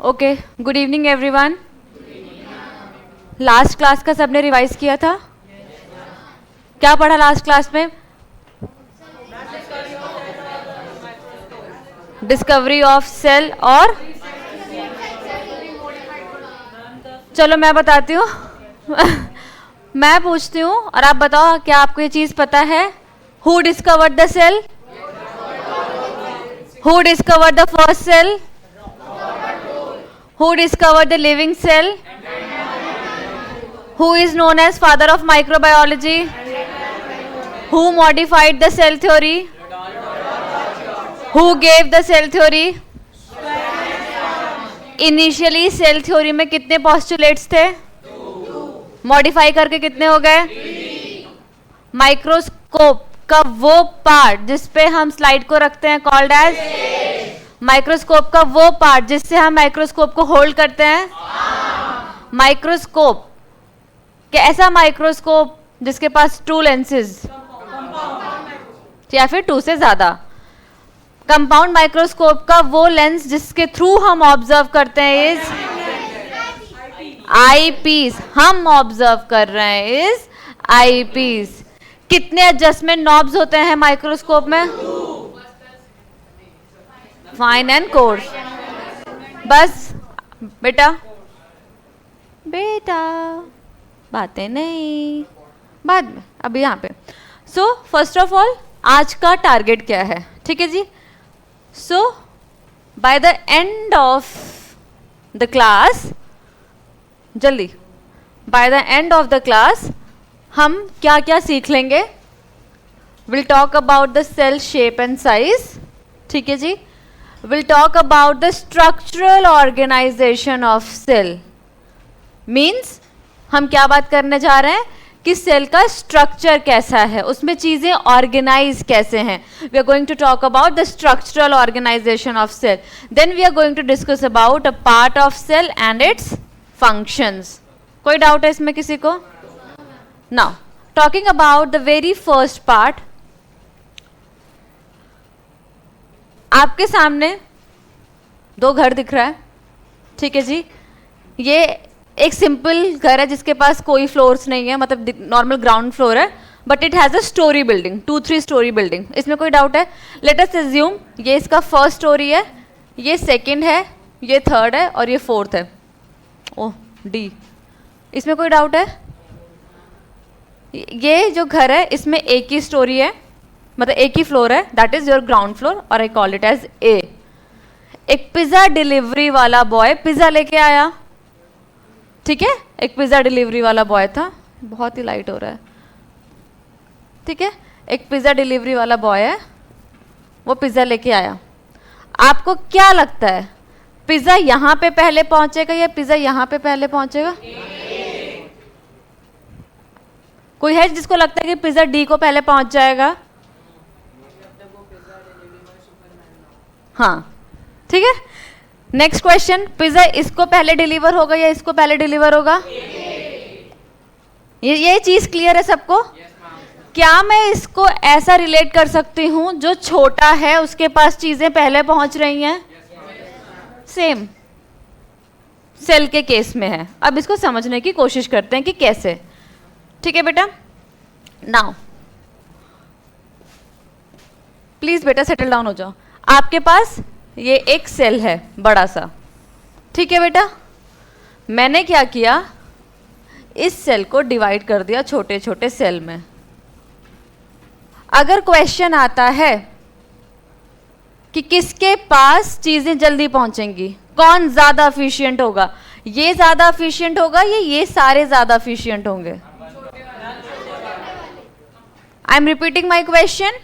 Okay, good evening everyone. Last class का सबने revise किया था? क्या पढ़ा लास्ट क्लास में? डिस्कवरी ऑफ सेल और चलो मैं बताती हूँ मैं पूछती हूँ और आप बताओ क्या आपको ये चीज पता है? Who discovered the cell? Who discovered the first cell? Who discovered the living cell? Who is known as father of microbiology? Who modified the cell theory? Who gave the cell theory? Initially cell theory में कितने postulates थे? Modify करके कितने हो गए? Microscope का वो part जिसपे हम स्लाइड को रखते हैं called as माइक्रोस्कोप का वो पार्ट जिससे हम माइक्रोस्कोप को होल्ड करते हैं माइक्रोस्कोप। कैसा माइक्रोस्कोप? जिसके पास 2 लेंसेज या फिर 2 से ज्यादा। कंपाउंड माइक्रोस्कोप का वो लेंस जिसके थ्रू हम ऑब्जर्व करते हैं इज आईपीस। हम ऑब्जर्व कर रहे हैं इज आईपीस। कितने एडजस्टमेंट नॉब्स होते हैं माइक्रोस्कोप में? Fine and course. बस बेटा बेटा बातें नहीं, बाद में, अभी यहाँ पे। सो फर्स्ट ऑफ ऑल आज का टारगेट क्या है? ठीक है जी। So by the end of the class, जल्दी, by the end of the class हम क्या क्या सीख लेंगे? Will talk about the cell shape and size. ठीक है जी। We'll talk about the structural organization of cell. Means हम क्या बात करने जा रहे हैं कि सेल का स्ट्रक्चर कैसा है, उसमें चीजें ऑर्गेनाइज कैसे हैं। We are going to talk about the structural organization of cell. Then we are going to discuss about a part of cell and its functions. कोई डाउट है इसमें किसी को? Now, talking about the very first part. आपके सामने 2 घर दिख रहा है। ठीक है जी। ये एक सिंपल घर है जिसके पास कोई फ्लोर्स नहीं है, मतलब नॉर्मल ग्राउंड फ्लोर है, but it has a story building, 2-3 story building. इसमें कोई डाउट है? लेट अस अज्यूम ये इसका फर्स्ट स्टोरी है, ये सेकंड है, ये थर्ड है और ये फोर्थ है। ओह डी। इसमें कोई डाउट है? ये जो घर है इसमें एक ही स्टोरी है, मतलब एक ही फ्लोर है, that is your ground floor और I call it as A. एक पिज्जा डिलीवरी वाला बॉय पिज्जा लेके आया। ठीक है, एक पिज्जा डिलीवरी वाला बॉय था। बहुत ही लाइट हो रहा है। ठीक है, एक पिज्जा डिलीवरी वाला बॉय है, वो पिज्जा लेके आया। आपको क्या लगता है पिज्जा यहां पे पहले पहुंचेगा या पिज्जा यहां पे पहले पहुंचेगा? कोई है जिसको लगता है कि पिज्जा डी को पहले पहुंच जाएगा? हाँ, ठीक है। नेक्स्ट क्वेश्चन, पिज्जा इसको पहले डिलीवर होगा या इसको पहले डिलीवर होगा? ये चीज क्लियर है सबको? क्या मैं इसको ऐसा रिलेट कर सकती हूं जो छोटा है उसके पास चीजें पहले पहुंच रही हैं? सेम सेल के केस में है। अब इसको समझने की कोशिश करते हैं कि कैसे। ठीक है बेटा। नाउ प्लीज बेटा सेटल डाउन हो जाओ। आपके पास ये एक सेल है बड़ा सा। ठीक है बेटा, मैंने क्या किया, इस सेल को डिवाइड कर दिया छोटे छोटे सेल में। अगर क्वेश्चन आता है कि किसके पास चीजें जल्दी पहुंचेंगी, कौन ज्यादा एफिशिएंट होगा, ये ज्यादा एफिशिएंट होगा या ये सारे ज्यादा एफिशिएंट होंगे? I am repeating my question.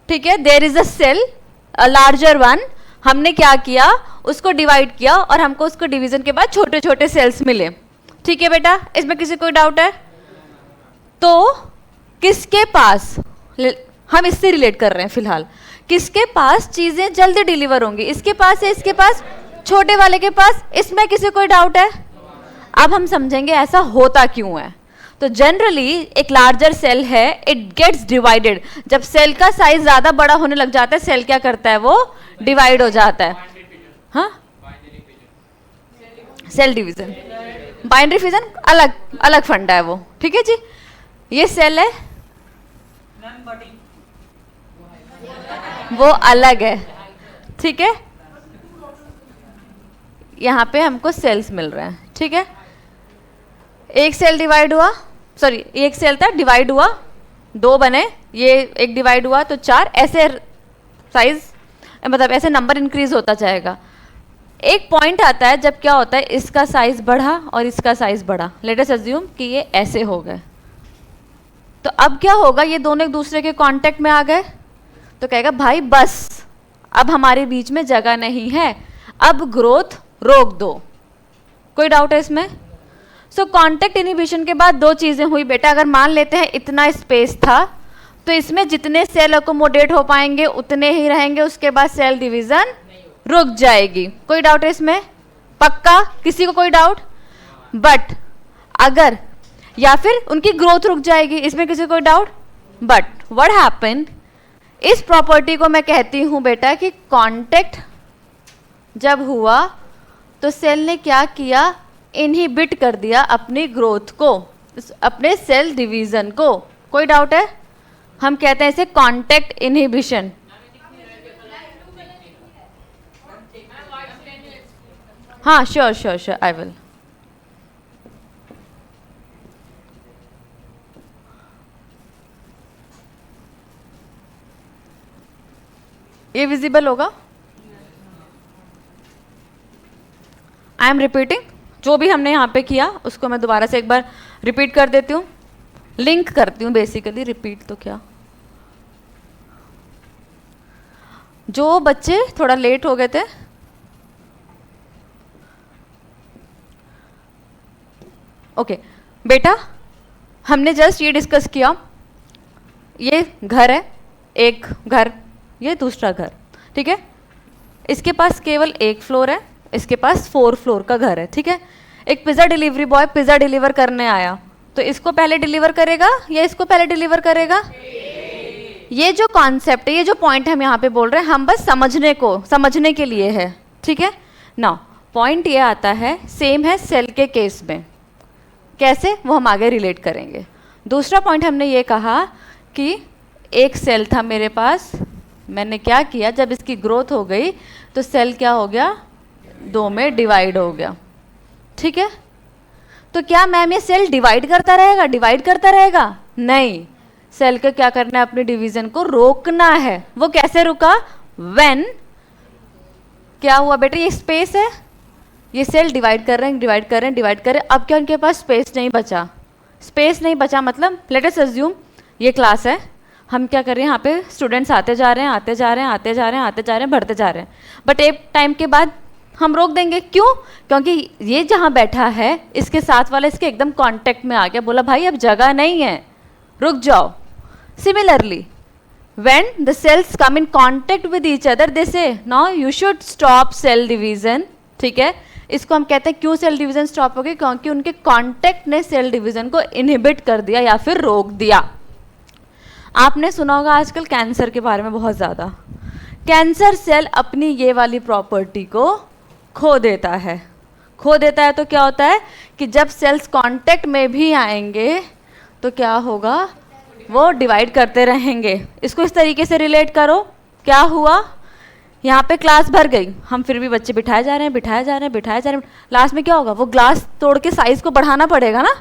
ठीक है, there is a cell, a larger one. हमने क्या किया, उसको डिवाइड किया और हमको उसको डिवीजन के बाद छोटे छोटे सेल्स मिले। ठीक है बेटा, इसमें किसी कोई डाउट है? तो किसके पास, हम इससे रिलेट कर रहे हैं फिलहाल, किसके पास चीजें जल्दी डिलीवर होंगी? इसके पास है, इसके पास, छोटे वाले के पास। इसमें किसी कोई डाउट है? अब हम समझेंगे ऐसा होता क्यों है। तो जनरली एक लार्जर सेल है, इट गेट्स डिवाइडेड। जब सेल का साइज ज्यादा बड़ा होने लग जाता है, सेल क्या करता है, वो डिवाइड हो जाता है। हाँ, सेल डिवीजन। बाइनरी फिजन अलग अलग फंडा है वो, ठीक है जी। ये सेल है, वो अलग है, ठीक है। यहाँ पे हमको सेल्स मिल रहे हैं, ठीक है। एक सेल डिवाइड हुआ, सॉरी एक सेल था डिवाइड हुआ, दो बने, ये एक डिवाइड हुआ तो चार, ऐसे साइज मतलब ऐसे नंबर इंक्रीज होता जाएगा। एक पॉइंट आता है जब क्या होता है, इसका साइज बढ़ा और इसका साइज बढ़ा। लेट अस अज्यूम कि ये ऐसे हो गए, तो अब क्या होगा, ये दोनों एक दूसरे के कांटेक्ट में आ गए, तो कहेगा भाई बस अब हमारे बीच में जगह नहीं है, अब ग्रोथ रोक दो। कोई डाउट है इसमें? सो कांटेक्ट इनहिबिशन के बाद दो चीजें हुई बेटा। अगर मान लेते हैं इतना स्पेस था, तो इसमें जितने सेल अकोमोडेट हो पाएंगे उतने ही रहेंगे, उसके बाद सेल डिवीजन रुक जाएगी। कोई डाउट है इसमें? पक्का? किसी को कोई डाउट? बट अगर, या फिर उनकी ग्रोथ रुक जाएगी, इसमें किसी को कोई डाउट? बट व्हाट हैपन, इस प्रॉपर्टी को मैं कहती हूं बेटा कि कांटेक्ट जब हुआ तो सेल ने क्या किया, इनहिबिट कर दिया अपनी ग्रोथ को, अपने सेल डिवीजन को। कोई डाउट है? हम कहते हैं इसे कांटेक्ट इनहिबिशन। हाँ sure sure sure, I will. ये विजिबल होगा? आई एम रिपीटिंग, जो भी हमने यहाँ पे किया उसको मैं दोबारा से एक बार रिपीट कर देती हूँ, लिंक करती हूँ बेसिकली, रिपीट तो क्या। जो बच्चे थोड़ा लेट हो गए थे, ओके बेटा, हमने जस्ट ये डिस्कस किया, ये घर है, एक घर, ये दूसरा घर, ठीक है। इसके पास केवल एक फ्लोर है, इसके पास 4 फ्लोर का घर है, ठीक है। एक pizza delivery boy pizza deliver करने आया, तो इसको पहले डिलीवर करेगा या इसको पहले डिलीवर करेगा? ये जो कॉन्सेप्ट है, ये जो पॉइंट हम यहाँ पे बोल रहे हैं, हम बस समझने के लिए है, ठीक है ना। पॉइंट ये आता है, सेम है सेल के केस में, कैसे वो हम आगे रिलेट करेंगे। दूसरा पॉइंट हमने ये कहा कि एक सेल था मेरे पास, मैंने क्या किया, जब इसकी ग्रोथ हो गई तो सेल क्या हो गया, 2 में डिवाइड हो गया, ठीक है। तो क्या मैम ये सेल डिवाइड करता रहेगा? नहीं, सेल को क्या करना है, अपने डिवीजन को रोकना है। वो कैसे रुका? व्हेन क्या हुआ बेटा, ये स्पेस है, ये सेल डिवाइड कर रहे हैं, अब क्या उनके पास स्पेस नहीं बचा, मतलब लेट अस अज्यूम ये क्लास है, हम क्या कर रहे हैं, यहाँ पे स्टूडेंट्स आते जा रहे हैं, बढ़ते जा रहे हैं, बट एक टाइम के बाद हम रोक देंगे। क्यों? क्योंकि ये जहाँ बैठा है इसके साथ वाला इसके एकदम कांटेक्ट में आ गया, बोला भाई अब जगह नहीं है, रुक जाओ। Similarly when the cells come in contact with each other, they say now you should stop cell division, ठीक है। इसको हम कहते हैं क्यों सेल डिवीजन स्टॉप हो गई, क्योंकि उनके कांटेक्ट ने सेल डिवीजन को इनहिबिट कर दिया या फिर रोक दिया। आपने सुना होगा आजकल कैंसर के बारे में बहुत ज़्यादा, कैंसर सेल अपनी ये वाली प्रॉपर्टी को खो देता है तो क्या होता है कि जब सेल्स कांटेक्ट में भी आएंगे तो क्या होगा, वो डिवाइड करते रहेंगे। इसको इस तरीके से रिलेट करो, क्या हुआ, यहाँ पे क्लास भर गई, हम फिर भी बच्चे बिठाए जा रहे हैं, लास्ट में क्या होगा, वो ग्लास तोड़ के साइज को बढ़ाना पड़ेगा ना,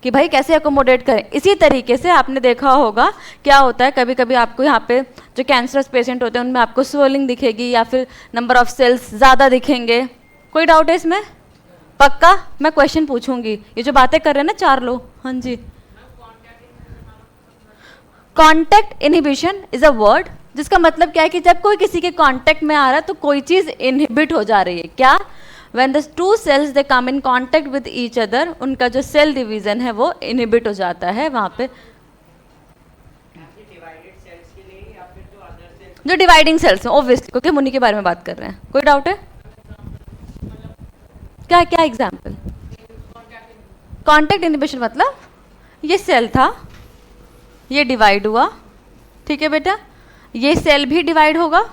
कि भाई कैसे अकोमोडेट करें। इसी तरीके से आपने देखा होगा क्या होता है, कभी कभी आपको यहाँ पे जो कैंसरस पेशेंट होते हैं उनमें आपको स्वेलिंग दिखेगी या फिर नंबर ऑफ सेल्स ज़्यादा दिखेंगे। कोई डाउट है इसमें? पक्का मैं क्वेश्चन पूछूंगी, ये जो बातें कर रहे हैं ना 4 लोग, हाँ जी। Contact inhibition is a word जिसका मतलब क्या है कि जब कोई किसी के कांटेक्ट में आ रहा है तो कोई चीज़ इनहिबिट हो जा रही है। क्या? When the two cells they come in contact with each other, उनका जो सेल डिवीजन है वो इनहिबिट हो जाता है वहाँ पे। जो डिवाइडिंग सेल्स हैं ऑब्वियसली, क्योंकि हम उन्हीं के बारे में बात कर रहे हैं। कोई डाउट है? क्या क्या एग्जाम्पल? कॉन्टेक्ट इनहिबिशन मतलब ये सेल था, ये डिवाइड हुआ, ठीक है बेटा, ये सेल भी डिवाइड होगा,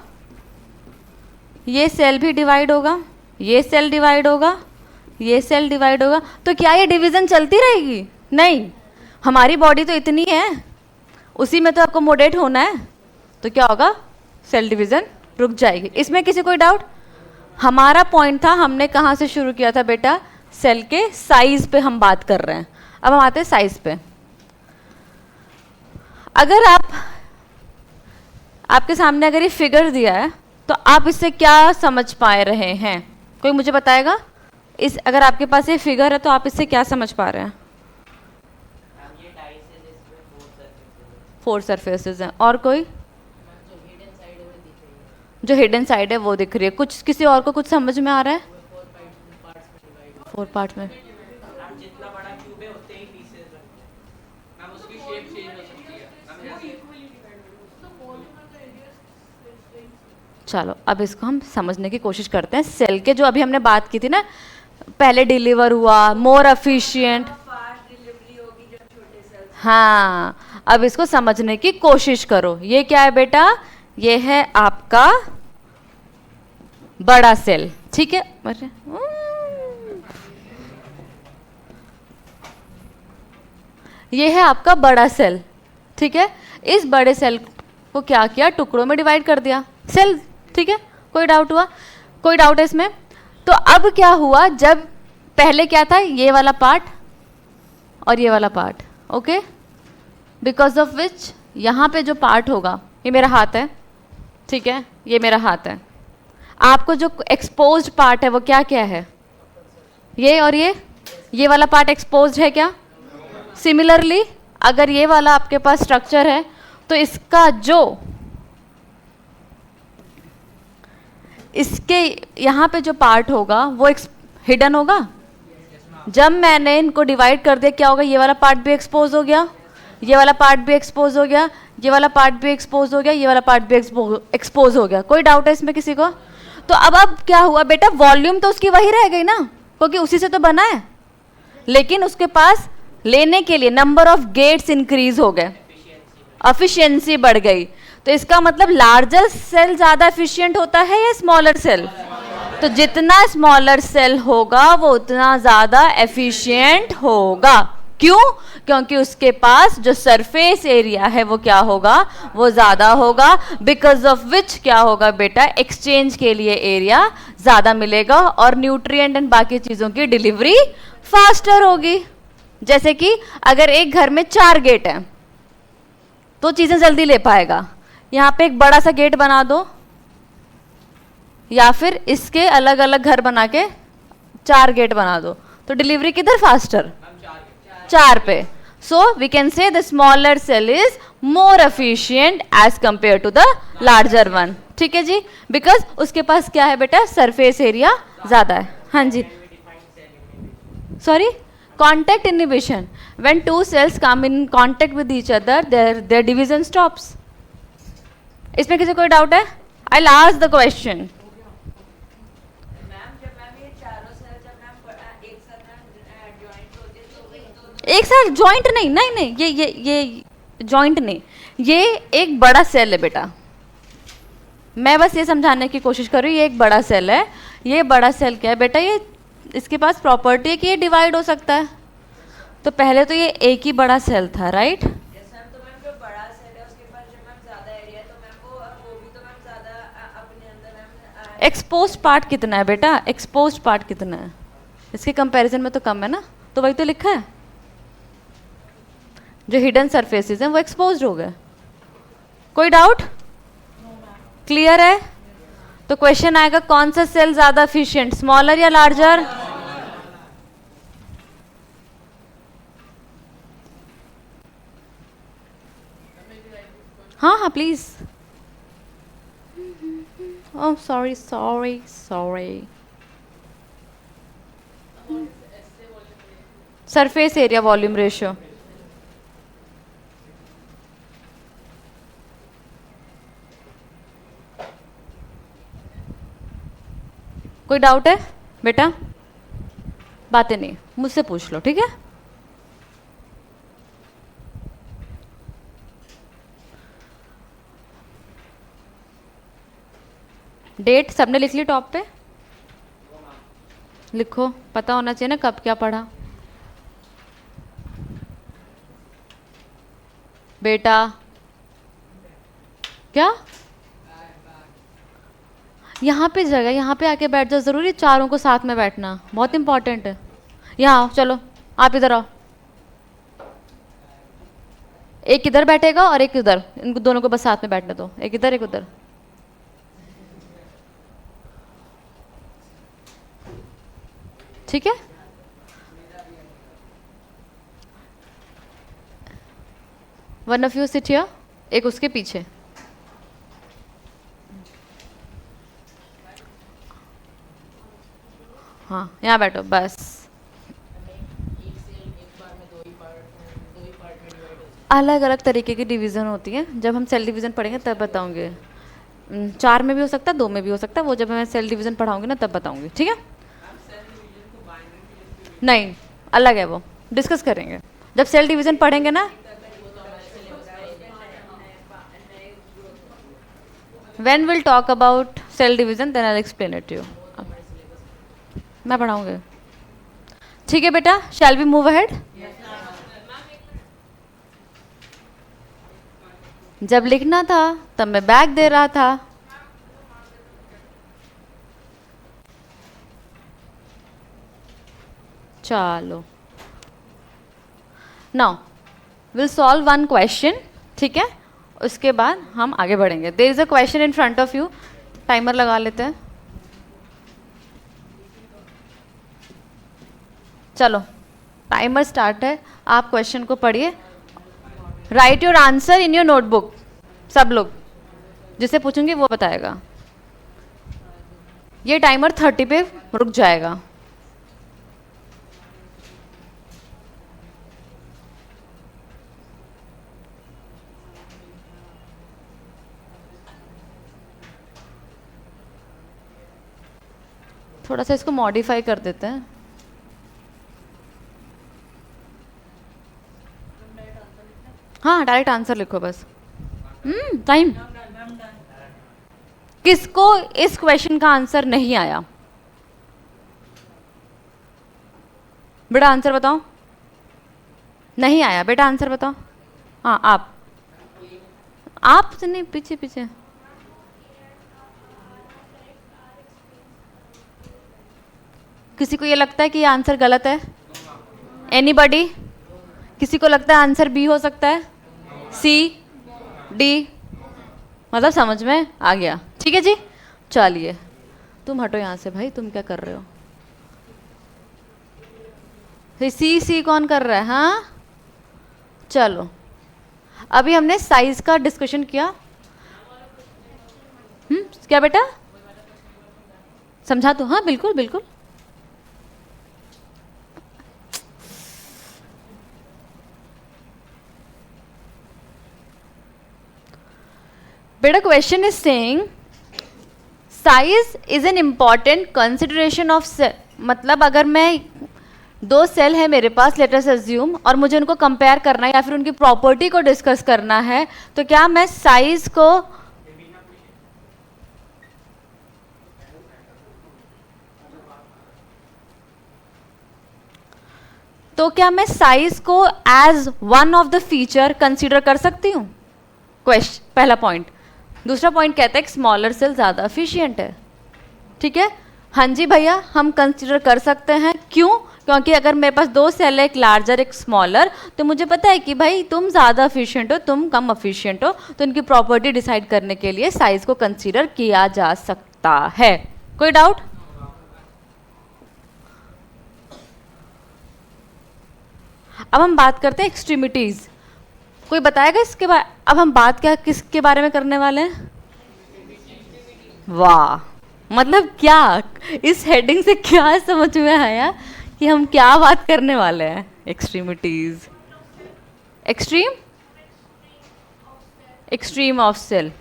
ये सेल भी डिवाइड होगा, ये सेल डिवाइड होगा, ये सेल डिवाइड होगा, तो क्या ये डिवीजन चलती रहेगी? नहीं, हमारी बॉडी तो इतनी है, उसी में तो अकोमोडेट होना है, तो क्या होगा? सेल डिवीजन रुक जाएगी। इसमें किसी कोई डाउट? हमारा पॉइंट था, हमने कहाँ से शुरू किया था बेटा? सेल के साइज पे हम बात कर रहे हैं। अब हम आते हैं साइज पे। अगर आपके सामने अगर ये फिगर दिया है तो आप इससे क्या समझ पा रहे हैं? कोई मुझे बताएगा? अगर आपके पास ये फिगर है तो आप इससे क्या समझ पा रहे हैं? 4 सरफेसेस हैं, और कोई? जो हिडन साइड है वो दिख रही है। कुछ किसी और को कुछ समझ में आ रहा है? 4 पार्ट में जितना बड़ा क्यूब है उतने ही पीसेस रखते हैं मैम, उसकी शेप चेंज हो सकती है। चलो अब इसको हम समझने की कोशिश करते हैं। सेल के जो अभी हमने बात की थी ना, पहले डिलीवर हुआ, मोर एफिशिएंट, हाँ, अब इसको समझने की कोशिश करो। ये क्या है बेटा? ये है आपका बड़ा सेल, ठीक है? ये है आपका बड़ा सेल, ठीक है? इस बड़े सेल को क्या किया? टुकड़ों में डिवाइड कर दिया सेल, ठीक है? कोई डाउट हुआ? कोई डाउट है इसमें? तो अब क्या हुआ, जब पहले क्या था? ये वाला पार्ट और ये वाला part, okay? Because of which यहाँ पे जो पार्ट होगा, ये मेरा हाथ है, ठीक है? ये मेरा हाथ है। आपको जो एक्सपोज्ड पार्ट है वो क्या क्या है? ये और ये वाला पार्ट एक्सपोज्ड है क्या? सिमिलरली अगर ये वाला आपके पास स्ट्रक्चर है तो इसका जो इसके यहाँ पे जो पार्ट होगा वो हिडन होगा। जब मैंने इनको डिवाइड कर दिया, क्या होगा? ये वाला पार्ट भी एक्सपोज हो गया, ये वाला पार्ट भी एक्सपोज हो गया, ये वाला पार्ट भी एक्सपोज हो गया, ये वाला पार्ट भी एक्सपोज हो गया। कोई डाउट है इसमें किसी को? तो अब क्या हुआ बेटा? वॉल्यूम तो उसकी वही रह गई ना, क्योंकि उसी से तो बना है, लेकिन उसके पास लेने के लिए नंबर ऑफ गेट्स इंक्रीज हो गए, एफिशिएंसी बढ़ गई। तो इसका मतलब लार्जर सेल ज्यादा एफिशिएंट होता है या स्मॉलर सेल? तो जितना स्मॉलर सेल होगा वो उतना ज्यादा एफिशिएंट होगा। क्यों? क्योंकि उसके पास जो सरफेस एरिया है वो क्या होगा? वो ज्यादा होगा। बिकॉज ऑफ विच क्या होगा बेटा? एक्सचेंज के लिए एरिया ज्यादा मिलेगा और न्यूट्रिएंट एंड बाकी चीजों की डिलीवरी फास्टर होगी। जैसे कि अगर एक घर में 4 गेट हैं तो चीजें जल्दी ले पाएगा। यहाँ पे एक बड़ा सा गेट बना दो, या फिर इसके अलग अलग घर बना के 4 गेट बना दो, तो डिलीवरी किधर फास्टर? 4 पे। So we can say the smaller cell is more efficient as compare to the larger one, ठीक है जी? बिकॉज उसके पास क्या है बेटा? सरफेस एरिया ज्यादा है। हाँ जी, sorry, contact inhibition. When 2 cells come in contact with each other, their division stops. इसमें किसी कोई डाउट है? I'll ask the question. एक साथ जॉइंट नहीं, नहीं नहीं, ये जॉइंट नहीं, ये एक बड़ा सेल है बेटा। मैं बस ये समझाने की कोशिश कर रही हूँ, ये एक बड़ा सेल है। ये बड़ा सेल क्या है बेटा? ये इसके पास प्रॉपर्टी है कि ये डिवाइड हो सकता है। तो पहले तो ये एक ही बड़ा सेल था, राइट? एक्सपोज्ड पार्ट कितना है बेटा? एक्सपोज्ड पार्ट कितना है? इसके कंपैरिजन में तो कम है ना, तो वही तो लिखा है। जो हिडन सरफेसेस हैं वो एक्सपोज्ड हो गए। कोई डाउट? क्लियर है? तो क्वेश्चन आएगा कौन सा सेल ज्यादा एफिशिएंट, स्मॉलर या लार्जर? हाँ हाँ please. Oh sorry sorry sorry. Surface area volume ratio. कोई डाउट है बेटा? बातें नहीं, मुझसे पूछ लो, ठीक है? डेट सबने लिख ली टॉप पे? लिखो, पता होना चाहिए ना कब क्या पढ़ा। बेटा क्या, यहाँ पे जगह, यहाँ पे आके बैठ जाओ, ज़रूरी चारों को साथ में बैठना, बहुत इंपॉर्टेंट है। यहाँ आओ, चलो आप इधर आओ, एक इधर बैठेगा और एक इधर, इनको दोनों को बस साथ में बैठने दो, एक इधर एक उधर। ठीक है, one of you sit here, एक उसके पीछे। हाँ यहाँ बैठो बस। अलग अलग तरीके की डिवीज़न होती है, जब हम सेल डिवीज़न पढ़ेंगे तब बताऊंगे। 4 में भी हो सकता है, 2 में भी हो सकता है, वो जब मैं सेल डिवीज़न पढ़ाऊंगी ना तब बताऊंगी, ठीक है। नहीं, अलग है, वो डिस्कस करेंगे जब सेल डिवीज़न पढ़ेंगे ना। When we'll talk about cell division, then I'll explain it to you. मैं पढ़ाऊंगी, ठीक है बेटा। Shall we move ahead? जब लिखना था तब मैं बैग दे रहा था। चलो, now will solve one question, ठीक है, उसके बाद हम आगे बढ़ेंगे। There is a question in front of you, timer लगा लेते हैं। चलो टाइमर स्टार्ट है, आप क्वेश्चन को पढ़िए, right your answer in your notebook. सब लोग, जिसे पूछूंगी वो बताएगा। ये टाइमर 30 पे रुक जाएगा। थोड़ा सा इसको मॉडिफाई कर देते हैं। हाँ डायरेक्ट आंसर लिखो बस। टाइम। किसको इस क्वेश्चन का आंसर नहीं आया? बेटा आंसर बताओ। नहीं आया बेटा, आंसर बताओ। हाँ आप तो नहीं, पीछे पीछे। किसी को ये लगता है कि ये आंसर गलत है? एनीबॉडी? किसी को लगता है आंसर बी हो सकता है, सी, डी? मतलब समझ में आ गया, ठीक है जी। चलिए तुम हटो यहाँ से भाई, तुम क्या कर रहे हो? सी कौन कर रहा है? हाँ चलो, अभी हमने साइज का डिस्कशन किया। क्या बेटा समझा? तो हाँ बिल्कुल बिल्कुल। बेटा question is saying size is an important consideration of cell. मतलब अगर मैं 2 सेल है मेरे पास, लेट अस अज्यूम, और मुझे उनको कंपेयर करना है या फिर उनकी प्रॉपर्टी को डिस्कस करना है, तो क्या मैं साइज को as one of the feature consider कर सकती हूँ? क्वेश्चन पहला पॉइंट। दूसरा पॉइंट कहता है कि स्मॉलर सेल ज़्यादा एफिशिएंट है, ठीक है। हाँ जी भैया, हम कंसीडर कर सकते हैं। क्यों? क्योंकि अगर मेरे पास 2 सेल है, एक लार्जर एक स्मॉलर, तो मुझे पता है कि भाई तुम ज़्यादा एफिशिएंट हो, तुम कम एफिशिएंट हो, तो उनकी प्रॉपर्टी डिसाइड करने के लिए साइज को कंसीडर किया जा सकता है। कोई डाउट? अब हम बात करते हैं एक्सट्रीमिटीज। कोई बताएगा इसके बारे? अब हम बात क्या किसके बारे में करने वाले हैं? वाह, मतलब क्या इस हेडिंग से क्या समझ में आया कि हम क्या बात करने वाले हैं? Extremities, extreme of cell,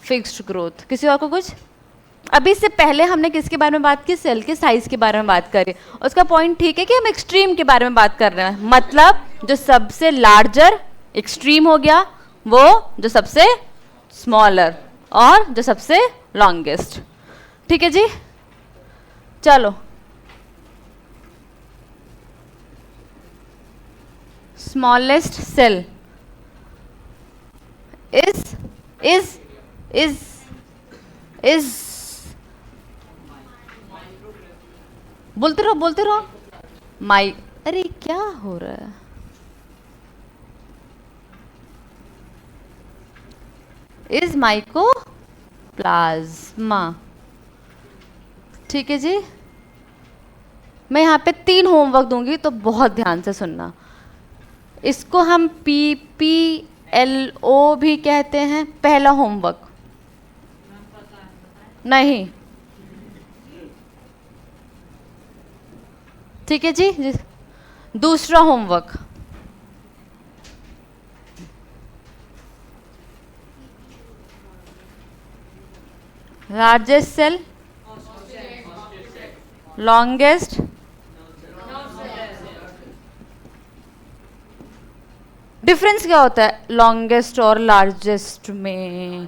fixed growth. किसी और को कुछ? अभी इससे पहले हमने किसके बारे में बात की? सेल के साइज के बारे में बात करी। उसका पॉइंट ठीक है कि हम एक्सट्रीम के बारे में बात कर रहे हैं, मतलब जो सबसे लार्जर एक्सट्रीम हो गया, वो जो सबसे स्मॉलर, और जो सबसे लॉन्गेस्ट। ठीक है जी, चलो smallest cell is बोलते रहो माई, अरे क्या हो रहा है, इज माइकोप्लाज्मा। ठीक है जी, मैं यहाँ पे 3 होमवर्क दूंगी तो बहुत ध्यान से सुनना। इसको हम PPLO भी कहते हैं। पहला होमवर्क नहीं, ठीक है जी। दूसरा homework, largest cell, longest, difference क्या होता है लॉन्गेस्ट और लार्जेस्ट में?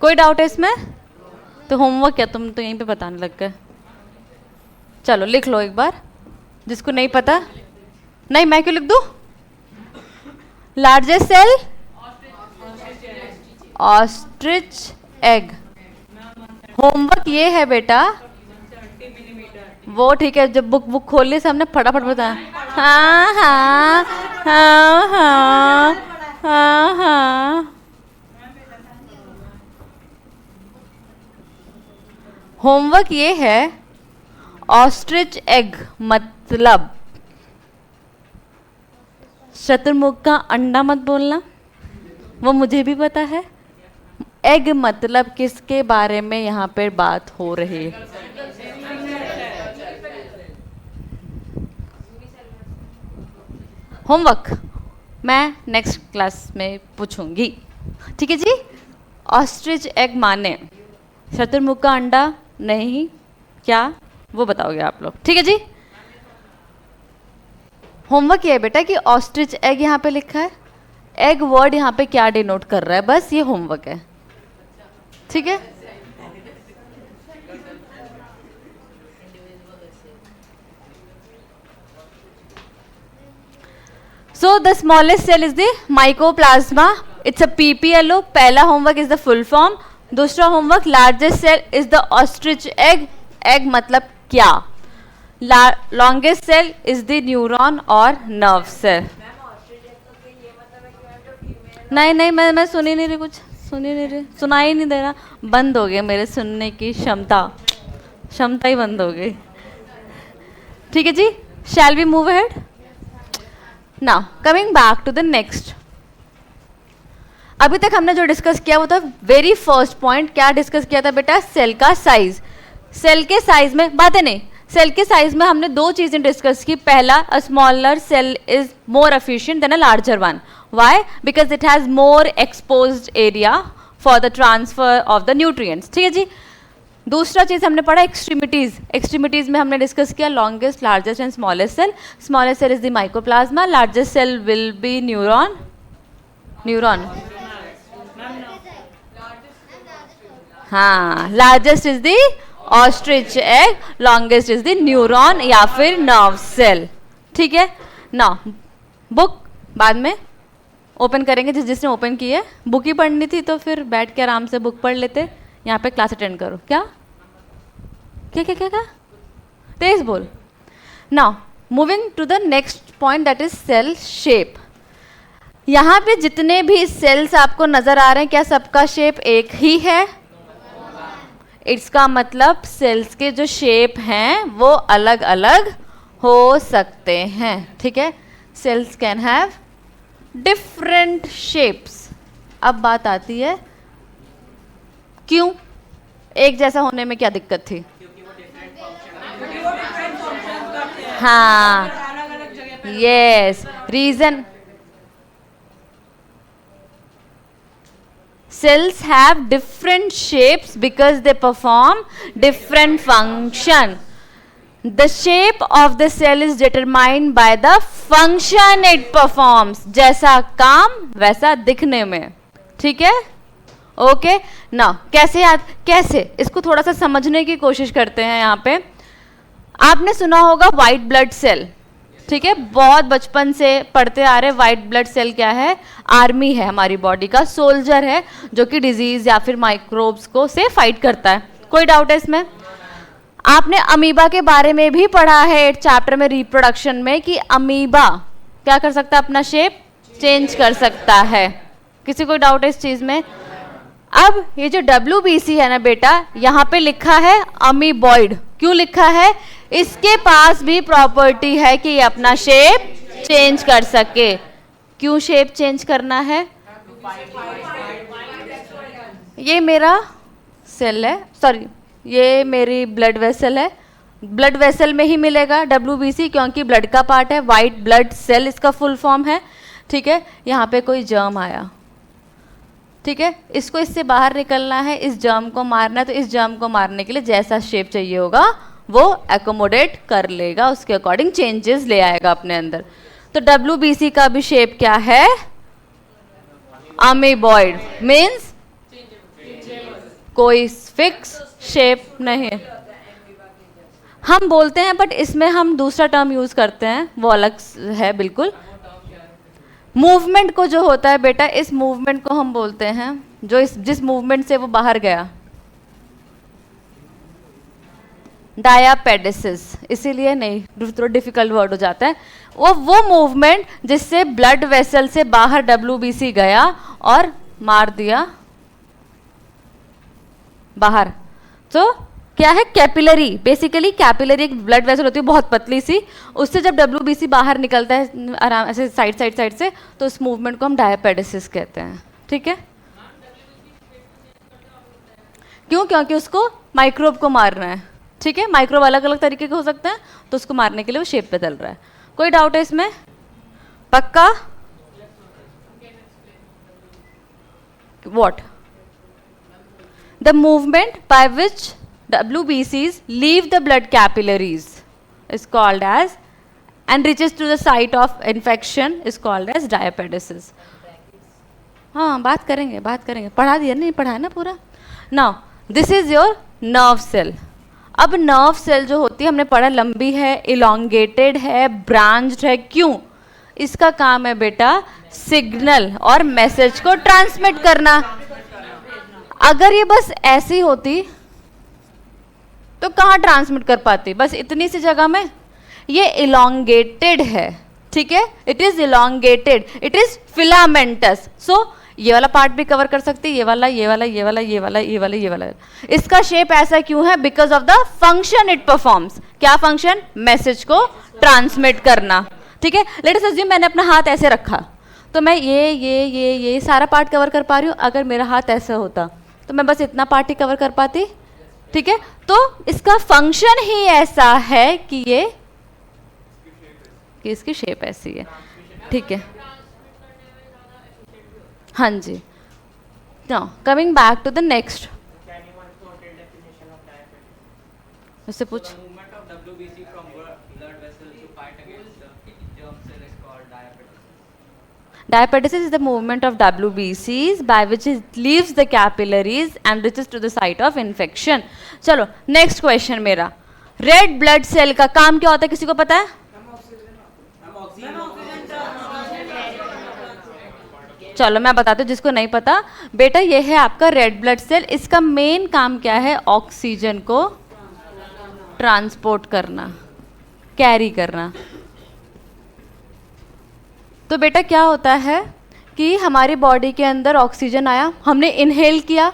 कोई डाउट है इसमें? तो होमवर्क क्या तुम तो यहीं पे बताने लग गए। चलो लिख लो एक बार, जिसको नहीं पता। नहीं, मैं क्यों लिख दूं? Largest cell ostrich egg. Homework ये है बेटा, वो ठीक है, जब बुक खोल ली हमने फटाफट बताया। हाँ हाँ हाँ हाँ हाँ हाँ। होमवर्क ये है, ऑस्ट्रिच एग मतलब शतुरमुर्ग का अंडा मत बोलना, वो मुझे भी पता है। एग मतलब किसके बारे में यहाँ पे बात हो रही है? होमवर्क मैं नेक्स्ट क्लास में पूछूंगी, ठीक है जी। ऑस्ट्रिच एग माने शतुरमुर्ग का अंडा नहीं, क्या वो बताओगे आप लोग, ठीक है जी। होमवर्क ये है बेटा कि ऑस्ट्रिच एग यहाँ पे लिखा है, एग वर्ड यहाँ पे क्या डिनोट कर रहा है, बस ये होमवर्क है, ठीक है। So the smallest cell is the mycoplasma. It's a PPLO. पहला homework is the full form. दूसरा homework largest cell is the ostrich egg. Egg मतलब क्या? Longest cell is the neuron और nerve cell. नहीं मैं सुन ही नहीं रही, कुछ सुन ही नहीं रही, सुनाई नहीं दे रहा, बंद हो गया मेरे सुनने की क्षमता ही बंद हो गई, ठीक है जी। Shall we move ahead? Now coming back to the next. अभी तक हमने जो डिस्कस किया वो था वेरी फर्स्ट पॉइंट। क्या डिस्कस किया था बेटा? सेल का साइज। सेल के साइज में बातें नहीं, सेल के साइज में हमने 2 चीजें डिस्कस की। पहला, a smaller cell is more efficient than a larger one. Why? Because it has more exposed area for the transfer of the nutrients, ठीक है जी। दूसरा चीज हमने पढ़ा एक्सट्रीमिटीज। एक्सट्रीमिटीज में हमने डिस्कस किया longest, largest and smallest cell. Smallest cell is the mycoplasma, largest cell will be neuron. हाँ, largest is the ostrich egg, longest is the neuron या फिर नर्व सेल, ठीक है ना। बुक बाद में ओपन करेंगे, जिसने ओपन की है। बुक ही पढ़नी थी तो फिर बैठ के आराम से बुक पढ़ लेते, यहाँ पे क्लास अटेंड करो। क्या क्या क्या क्या क्या तेज बोल। Now moving to the next point that is cell shape. यहाँ पे जितने भी सेल्स आपको नजर आ रहे हैं, क्या सबका शेप एक ही है? इसका मतलब सेल्स के जो शेप हैं वो अलग अलग हो सकते हैं, ठीक है। Cells can have different shapes. अब बात आती है क्यों एक जैसा होने में क्या दिक्कत थी? हाँ, yes, reason cells have different shapes because they perform different function. The shape of the cell is determined by the function it performs. जैसा काम वैसा दिखने में, ठीक है, ओके ना। कैसे याद, कैसे, इसको थोड़ा सा समझने की कोशिश करते हैं। यहाँ पे आपने सुना होगा वाइट ब्लड सेल, ठीक है, बहुत बचपन से पढ़ते आ रहे। वाइट ब्लड सेल क्या है? आर्मी है हमारी बॉडी का, सोल्जर है जो कि डिजीज या फिर माइक्रोब्स को से फाइट करता है। कोई डाउट है इसमें? आपने अमीबा के बारे में भी पढ़ा है 8 चैप्टर में रिप्रोडक्शन में कि अमीबा क्या कर सकता है? अपना शेप चेंज कर सकता है। किसी को डाउट है इस चीज में? अब ये जो WBC है ना बेटा, यहाँ पे लिखा है अमीबॉइड। क्यों लिखा है? इसके पास भी प्रॉपर्टी है कि ये अपना शेप चेंज कर सके। क्यों शेप चेंज करना है? ये मेरा सेल है, सॉरी ये मेरी ब्लड वेसल है। ब्लड वेसल में ही मिलेगा WBC क्योंकि ब्लड का पार्ट है। वाइट ब्लड सेल इसका फुल फॉर्म है, ठीक है। यहाँ पे कोई जर्म आया, ठीक है, इसको इससे बाहर निकलना है, इस जर्म को मारना है। तो इस जर्म को मारने के लिए जैसा शेप चाहिए होगा वो एकोमोडेट कर लेगा, उसके अकॉर्डिंग चेंजेस ले आएगा अपने अंदर। तो WBC का भी शेप क्या है? अमीबॉइड, मीन्स कोई फिक्स शेप नहीं है। हम बोलते हैं बट इसमें हम दूसरा टर्म यूज करते हैं, वो अलग है बिल्कुल। मूवमेंट को जो होता है बेटा, इस मूवमेंट को हम बोलते हैं, जो जिस मूवमेंट से वो बाहर गया, डायापेडेसिस। इसीलिए नहीं, थोड़ा डिफिकल्ट वर्ड हो जाता है। वो मूवमेंट जिससे ब्लड वेसल से बाहर WBC गया और मार दिया बाहर। तो क्या है? कैपिलरी। बेसिकली कैपिलरी एक ब्लड वेसल होती है बहुत पतली सी, उससे जब WBC बाहर निकलता है आराम ऐसे साइड से, तो उस मूवमेंट को हम डायापेडेसिस कहते हैं, ठीक है। क्यों? क्योंकि उसको माइक्रोब को मारना है, ठीक है। माइक्रोब अलग अलग तरीके के हो सकते हैं, तो उसको मारने के लिए वो शेप बदल रहा है। कोई डाउट है इसमें? पक्का? What? The movement by which WBCs leave the blood capillaries is called as and reaches to the site of infection is called as diapedesis. हाँ, बात करेंगे। पढ़ा दिया नहीं? पढ़ा है ना पूरा। Now this is your nerve cell. अब नर्व सेल जो होती है हमने पढ़ा, लंबी है, इलोंगेटेड है, ब्रांच्ड है। क्यों? इसका काम है बेटा सिग्नल और मैसेज को ट्रांसमिट करना। अगर ये बस ऐसी होती तो कहाँ ट्रांसमिट कर पाती? बस इतनी सी जगह में। ये इलोंगेटेड है, ठीक है, it is elongated, it is filamentous. So ये वाला पार्ट भी कवर कर सकती है, ये वाला, ये वाला, ये वाला, ये वाला, ये वाला, ये वाला। इसका शेप ऐसा क्यों है? Because of the function it performs. क्या फंक्शन? मैसेज को ट्रांसमिट करना, ठीक है। लेट अस अज्यूम मैंने अपना हाथ ऐसे रखा, तो मैं ये सारा पार्ट कवर कर पा रही हूँ। अगर मेरा हाथ ऐसा होता तो मैं बस इतना पार्ट ही कवर कर पाती, ठीक है। तो इसका फंक्शन ही ऐसा है कि ये कि इसकी शेप ऐसी है, ठीक है। हाँ जी। Now coming back to the next, उससे पूछ। Diapedesis is the movement of WBCs by which it leaves the capillaries and reaches to the site of infection. चलो नेक्स्ट क्वेश्चन मेरा, रेड ब्लड सेल का काम क्या होता है? किसी को पता है? चलो मैं बताती हूँ जिसको नहीं पता। बेटा ये है आपका रेड ब्लड सेल। इसका मेन काम क्या है? ऑक्सीजन को ट्रांसपोर्ट करना, कैरी करना। तो बेटा क्या होता है कि हमारी बॉडी के अंदर ऑक्सीजन आया, हमने इनहेल किया,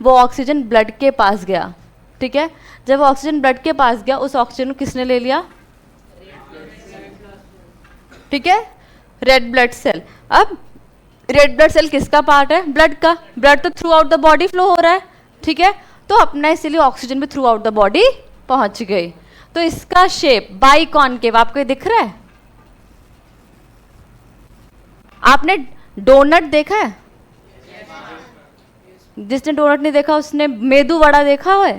वो ऑक्सीजन ब्लड के पास गया, ठीक है। जब ऑक्सीजन ब्लड के पास गया, उस ऑक्सीजन को किसने ले लिया? ठीक है, रेड ब्लड सेल। अब रेड ब्लड सेल किसका पार्ट है? ब्लड का। ब्लड तो through out the body flow हो रहा है, ठीक है। तो अपना इसीलिए ऑक्सीजन भी थ्रू आउट द बॉडी पहुंच गई। तो इसका शेप बाइकॉनकेव आपको ये दिख रहा है? आपने डोनट देखा है? जिसने डोनट नहीं देखा उसने मेदू वड़ा देखा है?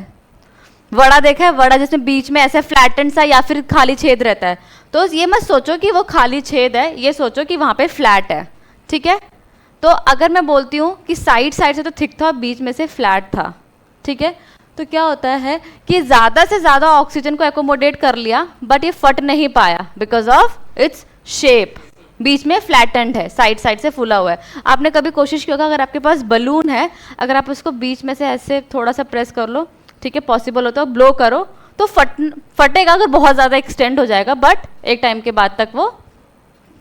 वड़ा देखा है? वड़ा जिसमें बीच में ऐसे फ्लैटेंड सा या फिर खाली छेद रहता है। तो ये मत सोचो कि वो खाली छेद है, ये सोचो कि वहां पे फ्लैट है, ठीक है। तो अगर मैं बोलती हूँ कि साइड साइड से तो थिक था, बीच में से फ्लैट था, ठीक है, तो क्या होता है कि ज़्यादा से ज़्यादा ऑक्सीजन को एकोमोडेट कर लिया, बट ये फट नहीं पाया बिकॉज ऑफ इट्स शेप, बीच में फ्लैटेंड है, साइड साइड से फूला हुआ है। आपने कभी कोशिश की होगा, अगर आपके पास बलून है, अगर आप उसको बीच में से ऐसे थोड़ा सा प्रेस कर लो, ठीक है, पॉसिबल हो तो ब्लो करो, तो फटेगा अगर बहुत ज़्यादा एक्सटेंड हो जाएगा, बट एक टाइम के बाद तक वो,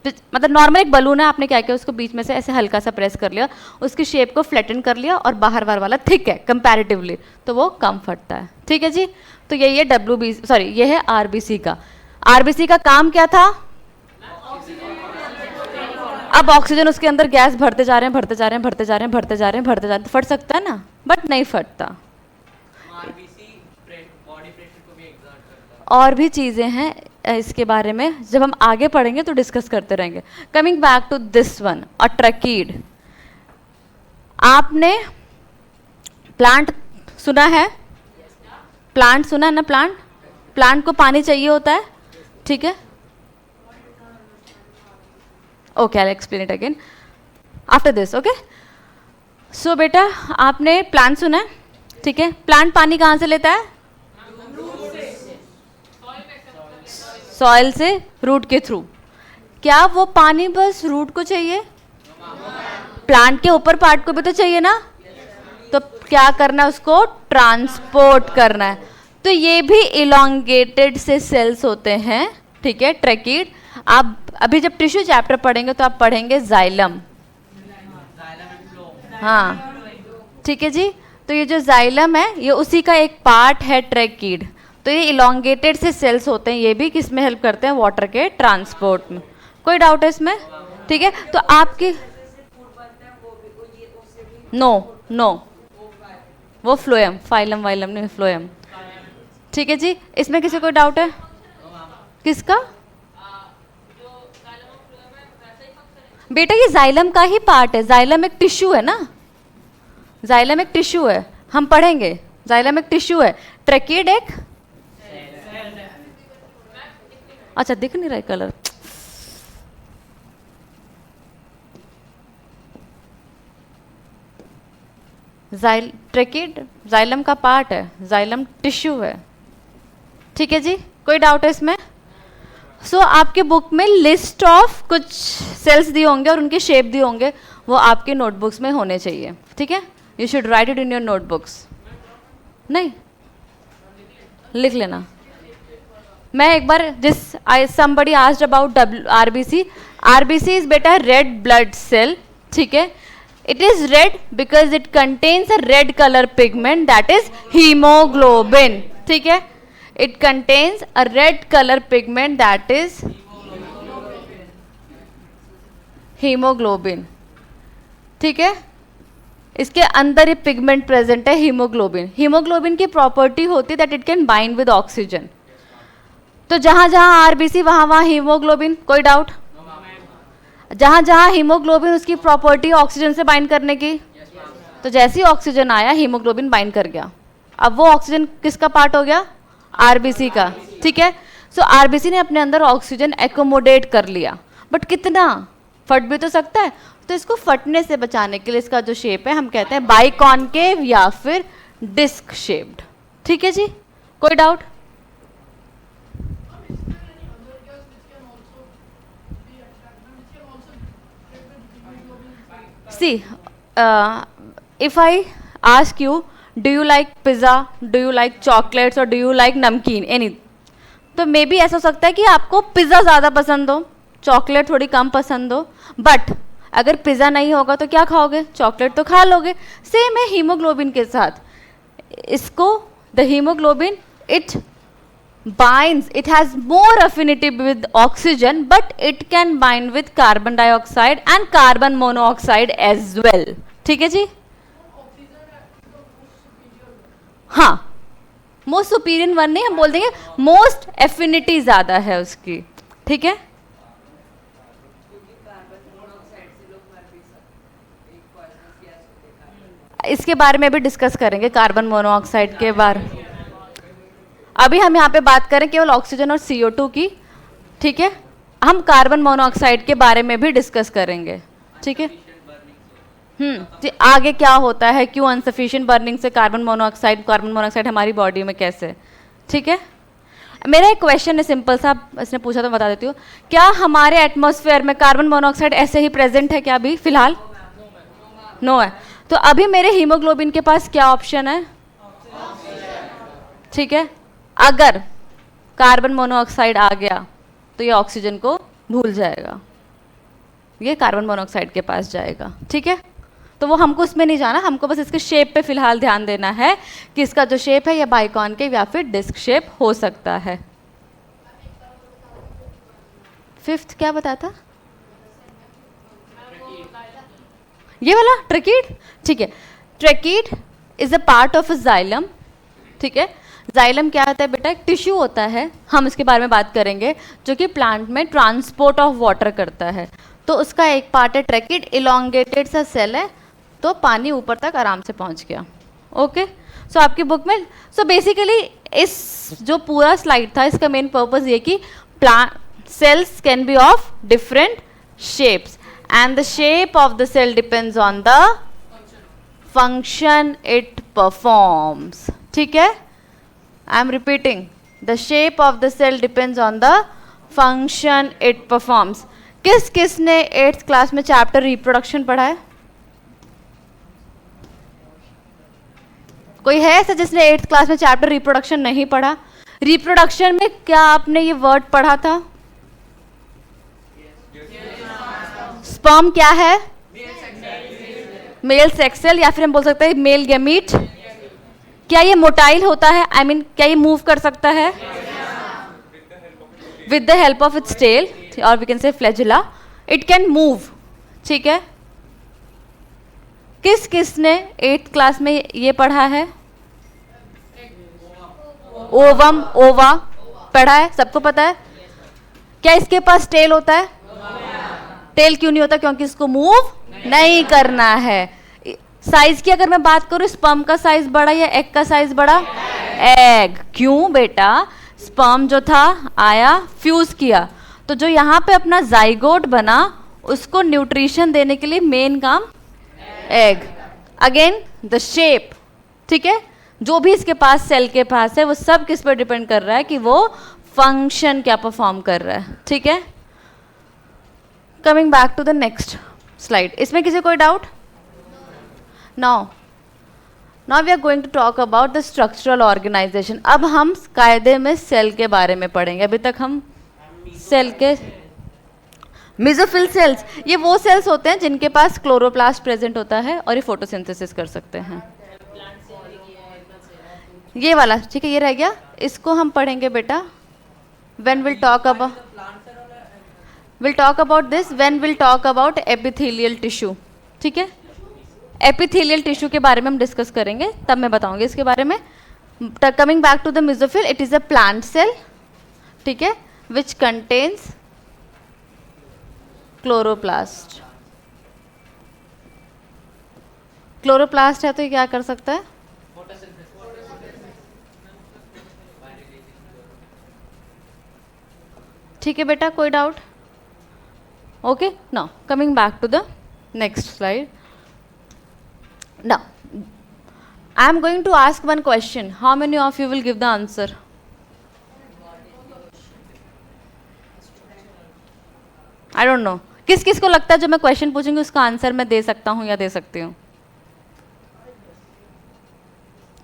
मतलब नॉर्मल एक बलून है, आपने क्या किया, उसको बीच में से ऐसे हल्का सा प्रेस कर लिया, उसकी शेप को फ्लैटन कर लिया, और बाहर वार वाला थिक है कंपैरेटिवली, तो वो कम फटता है, ठीक है जी। तो यही है WBC, सॉरी ये है RBC का। RBC का काम क्या था? अब ऑक्सीजन उसके अंदर गैस भरते जा रहे हैं, भरते जा रहे हैं, भरते जा रहे हैं, भरते जा रहे हैं, भरते जा रहे हैं, तो फट सकता है ना, बट नहीं फटता। और भी चीज़ें हैं इसके बारे में, जब हम आगे पढ़ेंगे तो डिस्कस करते रहेंगे। Coming back to this one, a tracheid. आपने प्लांट सुना है? प्लांट सुना है ना? प्लांट को पानी चाहिए होता है, ठीक है, okay, I explain it again after this, okay. So बेटा, आपने प्लांट सुना है, ठीक है, प्लांट पानी कहाँ से लेता है? सॉइल से, रूट के थ्रू। क्या वो पानी बस रूट को चाहिए? प्लांट के ऊपर पार्ट को भी तो चाहिए ना, तो क्या करना है, उसको ट्रांसपोर्ट करना है। तो ये भी इलोंगेटेड से सेल्स होते हैं, ठीक है, ट्रैकीड। आप अभी जब टिश्यू चैप्टर पढ़ेंगे तो आप पढ़ेंगे जाइलम, हाँ, ठीक है जी। तो ये जो जाइलम है, ये उसी का एक पार्ट है ट्रैकीड। तो ये इलोंगेटेड से सेल्स होते हैं, ये भी किस में हेल्प करते हैं? वाटर के ट्रांसपोर्ट में। कोई डाउट है इसमें? ठीक है, तो आपकी नो वो फ्लोएम, फाइलम वाइलम नहीं, फ्लोएम, ठीक है जी। इसमें किसी को डाउट है? किसका? बेटा ये जाइलम का ही पार्ट है, जाइलम एक टिश्यू है ना, जाइलम एक टिश्यू है, हम पढ़ेंगे, जाइलम एक टिश्यू है, ट्रैकीड एक, अच्छा दिख नहीं रहा है कलर, ट्रैकीड जाइलम का पार्ट है, जाइलम टिश्यू है, ठीक है जी। कोई डाउट है इसमें? सो आपके बुक में लिस्ट ऑफ कुछ सेल्स दिए होंगे और उनके शेप दिए होंगे, वो आपके नोटबुक्स में होने चाहिए, ठीक है। You should write it in your notebooks. नहीं लिख लेना। मैं एक बार somebody asked about RBC. RBC is बेटा रेड ब्लड सेल, ठीक है। It is red because it contains a red color pigment that is hemoglobin, ठीक है। It contains a red color pigment that is hemoglobin, ठीक है। इसके अंदर ये पिगमेंट प्रेजेंट है, हीमोग्लोबिन। हीमोग्लोबिन की प्रॉपर्टी होती है that it can bind with oxygen. तो जहां जहां आरबीसी वहां वहां हीमोग्लोबिन। कोई डाउट? जहां जहां हीमोग्लोबिन उसकी प्रॉपर्टी ऑक्सीजन से बाइंड करने की, तो जैसे ही ऑक्सीजन आया हीमोग्लोबिन बाइंड कर गया। अब वो ऑक्सीजन किसका पार्ट हो गया? आरबीसी का, ठीक है। सो आरबीसी ने अपने अंदर ऑक्सीजन एकोमोडेट कर लिया, बट कितना? फट भी तो सकता है। तो इसको फटने से बचाने के लिए इसका जो शेप है हम कहते हैं बाइकॉनकेव या फिर डिस्क शेप्ड, ठीक है जी। कोई doubt? See, if I ask you, do you like pizza, do you like chocolates or do you like नमकीन, any, तो मे बी ऐसा हो सकता है कि आपको पिज़्ज़ा ज़्यादा पसंद हो, चॉकलेट थोड़ी कम पसंद हो, बट अगर पिज़्ज़ा नहीं होगा तो क्या खाओगे? चॉकलेट तो खा लोगे। सेम है हीमोग्लोबिन के साथ। इसको the haemoglobin it binds, it has more affinity with oxygen, but it can bind with carbon dioxide and carbon monoxide as well, ठीक है जी। हाँ, मोस्ट सुपीरियर वन नहीं, हम बोल देंगे मोस्ट एफिनिटी ज्यादा है उसकी, ठीक है। इसके बारे में भी डिस्कस करेंगे, कार्बन मोनोऑक्साइड के बारे। अभी हम यहाँ पे बात करें केवल ऑक्सीजन और CO2 की, ठीक है। हम कार्बन मोनोऑक्साइड के बारे में भी डिस्कस करेंगे, ठीक है। आगे क्या होता है, क्यों अनसफिशिएंट बर्निंग से कार्बन मोनोऑक्साइड हमारी बॉडी में कैसे, ठीक है। मेरा एक क्वेश्चन है सिंपल सा, इसने पूछा तो बता देती हूँ, क्या हमारे एटमॉस्फेयर में कार्बन मोनोऑक्साइड ऐसे ही प्रेजेंट है क्या अभी फिलहाल? नो है। तो अभी मेरे हीमोग्लोबिन के पास क्या ऑप्शन है? ठीक है, अगर कार्बन मोनोऑक्साइड आ गया तो ये ऑक्सीजन को भूल जाएगा, ये कार्बन मोनोऑक्साइड के पास जाएगा, ठीक है। तो वो हमको उसमें नहीं जाना, हमको बस इसके शेप पे फिलहाल ध्यान देना है कि इसका जो शेप है या बाइकॉनकेव या फिर डिस्क शेप हो सकता है। फिफ्थ क्या बताया था? ये वाला ट्रैकीड, ठीक है। Tracheid is a part of a xylem, ठीक है। जाइलम क्या होता है बेटा? एक टिश्यू होता है, हम इसके बारे में बात करेंगे, जो कि प्लांट में ट्रांसपोर्ट ऑफ वाटर करता है। तो उसका एक पार्ट है ट्रैकीड, इलोंगेटेड सा सेल है, तो पानी ऊपर तक आराम से पहुंच गया। ओके, सो आपकी बुक में बेसिकली इस जो पूरा स्लाइड था इसका मेन पर्पस ये कि plant cells can be of different shapes and the shape of the cell depends on the function it performs, ठीक है। I am repeating, the shape of the cell depends on the function it performs. किस किस ने 8th class में chapter reproduction पढ़ा है? कोई है ऐसा जिसने 8th क्लास में चैप्टर रिप्रोडक्शन नहीं पढ़ा? रिप्रोडक्शन में क्या आपने ये वर्ड पढ़ा था? स्पर्म क्या है? मेल सेक्स सेल, या फिर हम बोल सकते हैं मेल गैमीट। क्या ये मोटाइल होता है? I mean, क्या ये मूव कर सकता है? With the help of its tail, और we can say flagella, it can move, ठीक है। किस किस ने 8th क्लास में ये पढ़ा है? ओवम, ओवा पढ़ा है, सबको पता है। क्या इसके पास टेल होता है? टेल क्यों नहीं होता? क्योंकि इसको मूव नहीं करना है। साइज की अगर मैं बात करूं, स्पर्म का साइज बड़ा या एग का साइज बड़ा? एग। क्यों बेटा? स्पर्म जो था आया, फ्यूज किया, तो जो यहाँ पे अपना जाइगोट बना उसको न्यूट्रिशन देने के लिए मेन काम एग। अगेन द शेप, ठीक है। जो भी इसके पास सेल के पास है वो सब किस पर डिपेंड कर रहा है कि वो फंक्शन क्या परफॉर्म कर रहा है, ठीक है। Coming back to the next slide, इसमें किसी कोई doubt? Now we are going to talk about the structural organisation. अब हम कायदे में सेल के बारे में पढ़ेंगे। अभी तक हम सेल के मेसोफिल सेल्स, ये वो सेल्स होते हैं जिनके पास क्लोरोप्लास्ट प्रेजेंट होता है और ये फोटोसिंथेसिस कर सकते हैं। ये वाला, ठीक है, ये रह गया, इसको हम पढ़ेंगे बेटा when will talk about this when will talk about epithelial tissue, ठीक है। एपिथेलियल टिश्यू के बारे में हम डिस्कस करेंगे, तब मैं बताऊंगी इसके बारे में। Coming back to the mesophyll, it is a plant cell, ठीक है, विच कंटेन्स क्लोरोप्लास्ट। क्लोरोप्लास्ट है तो ये क्या कर सकता है? ठीक है बेटा, कोई doubt? Okay, now coming back to the next slide. Now I am going to ask one question, how many of you will give the answer? I don't know, किस किस को लगता है जो मैं क्वेश्चन पूछूंगी उसका आंसर मैं दे सकता हूं या दे सकती हूँ?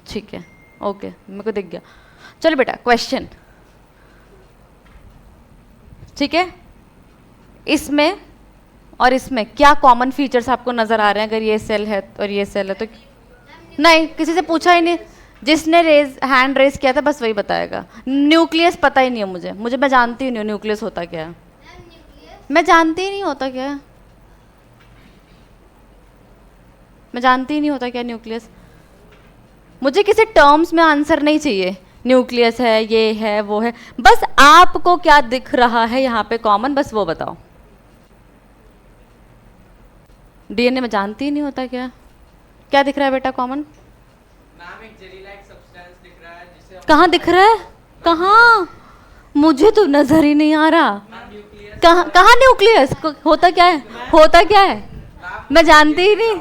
ठीक है, ओके, मेरे को दिख गया। चलो बेटा, क्वेश्चन, ठीक है, इसमें और इसमें क्या कॉमन फीचर्स आपको नजर आ रहे हैं? अगर ये सेल है और ये सेल है तो नहीं, किसी से पूछा ही नहीं। जिसने हैंड रेज किया था बस वही बताएगा। न्यूक्लियस पता ही नहीं है मुझे मैं जानती ही नहीं हूँ न्यूक्लियस होता क्या है। मैं जानती ही नहीं होता क्या है, मैं जानती ही नहीं होता क्या न्यूक्लियस। मुझे किसी टर्म्स में आंसर नहीं चाहिए, न्यूक्लियस है, ये है, वो है, बस आपको क्या दिख रहा है यहाँ पे कॉमन, बस वो बताओ। डीएनए में जानती ही नहीं होता क्या दिख रहा है बेटा कॉमन? मैम एक जेली लाइक सब्सटेंस दिख रहा है जिसे कहाँ दिख रहा है? कहाँ? मुझे तो नजर ही नहीं आ रहा। कहाँ न्यूक्लियस होता क्या है? मैं जानती ही नहीं।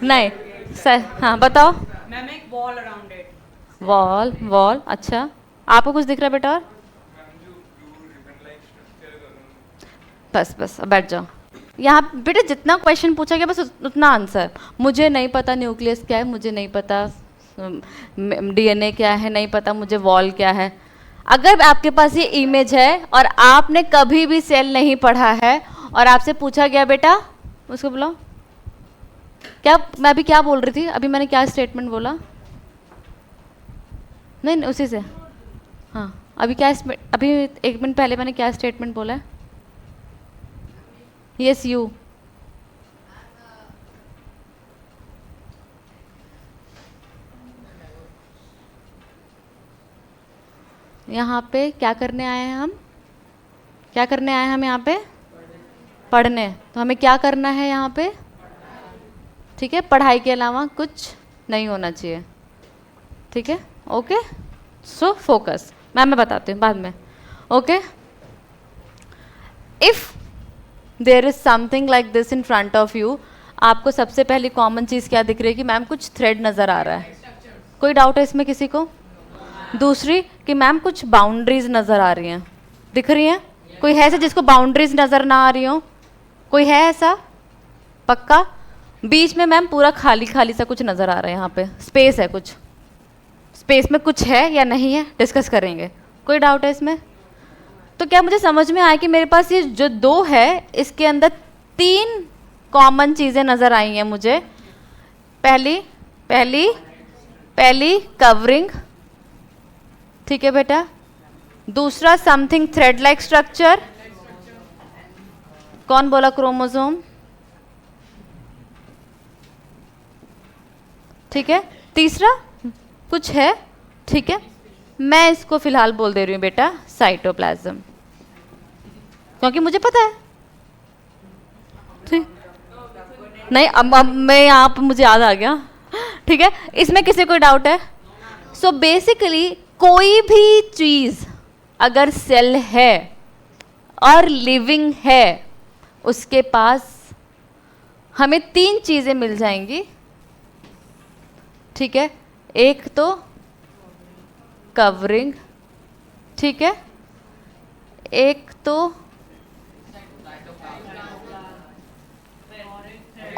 नहीं सर, हाँ बताओ। मैम एक wall around it. Wall, wall, अच्छा। आपको कुछ दिख रहा है बेटा? और बस बस, अब बैठ जाओ। यहाँ बेटे जितना क्वेश्चन पूछा गया बस उतना आंसर। मुझे नहीं पता न्यूक्लियस क्या है, मुझे नहीं पता डीएनए क्या है, नहीं पता मुझे वॉल क्या है। अगर आपके पास ये इमेज है और आपने कभी भी सेल नहीं पढ़ा है और आपसे पूछा गया बेटा, उसको बुलाओ। क्या मैं अभी क्या बोल रही थी? अभी मैंने क्या स्टेटमेंट बोला? नहीं, नहीं उसी से। हाँ अभी क्या, अभी 1 मिनट पहले मैंने क्या स्टेटमेंट बोला है? Yes you. यहाँ पे क्या करने आए हैं हम? क्या करने आए हैं हम यहाँ पे? पढ़ने। तो हमें क्या करना है यहाँ पे? ठीक है, पढ़ाई के अलावा कुछ नहीं होना चाहिए। ठीक है, ओके। So focus. मैं बताती हूँ बाद में। Okay, if there is something like this in front of you, आपको सबसे पहली कॉमन चीज़ क्या दिख रही है? कि मैम कुछ थ्रेड नज़र आ रहा है। कोई डाउट है इसमें किसी को? दूसरी कि मैम कुछ बाउंड्रीज नज़र आ रही हैं, दिख रही हैं? कोई है ऐसा जिसको बाउंड्रीज नज़र ना आ रही हो? कोई है ऐसा? पक्का? बीच में मैम पूरा खाली खाली सा कुछ नज़र आ रहा है, यहाँ पे स्पेस है कुछ। स्पेस में कुछ है या नहीं है डिस्कस करेंगे। कोई डाउट है इसमें? तो क्या मुझे समझ में आया कि मेरे पास ये जो 2 है इसके अंदर 3 कॉमन चीज़ें नज़र आई हैं मुझे। पहली पहली पहली कवरिंग, ठीक है बेटा। दूसरा समथिंग थ्रेड लाइक स्ट्रक्चर। कौन बोला? क्रोमोसोम। ठीक है। तीसरा कुछ है, ठीक है, मैं इसको फिलहाल बोल दे रही हूँ बेटा साइटोप्लाज्म, क्योंकि मुझे पता है। ठीक नहीं, अब मैं यहाँ पर मुझे याद आ गया। ठीक है, इसमें किसी को डाउट है? सो बेसिकली कोई भी चीज़ अगर सेल है और लिविंग है, उसके पास हमें 3 चीज़ें मिल जाएंगी। ठीक है, एक तो कवरिंग, ठीक है, एक तो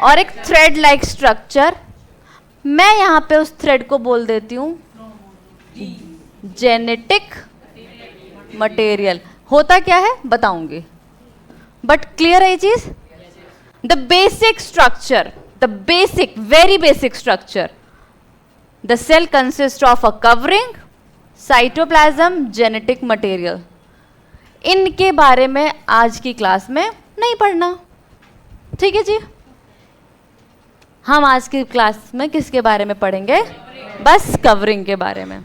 और एक थ्रेड लाइक स्ट्रक्चर। मैं यहाँ पे उस थ्रेड को बोल देती हूँ जेनेटिक मटेरियल। होता क्या है बताऊंगी, बट क्लियर है ये चीज? The basic structure, the basic, very basic structure, the cell consist of a covering, cytoplasm, genetic material. इनके बारे में आज की क्लास में नहीं पढ़ना, ठीक है जी? हम आज की क्लास में किसके बारे में पढ़ेंगे? बस कवरिंग के बारे में।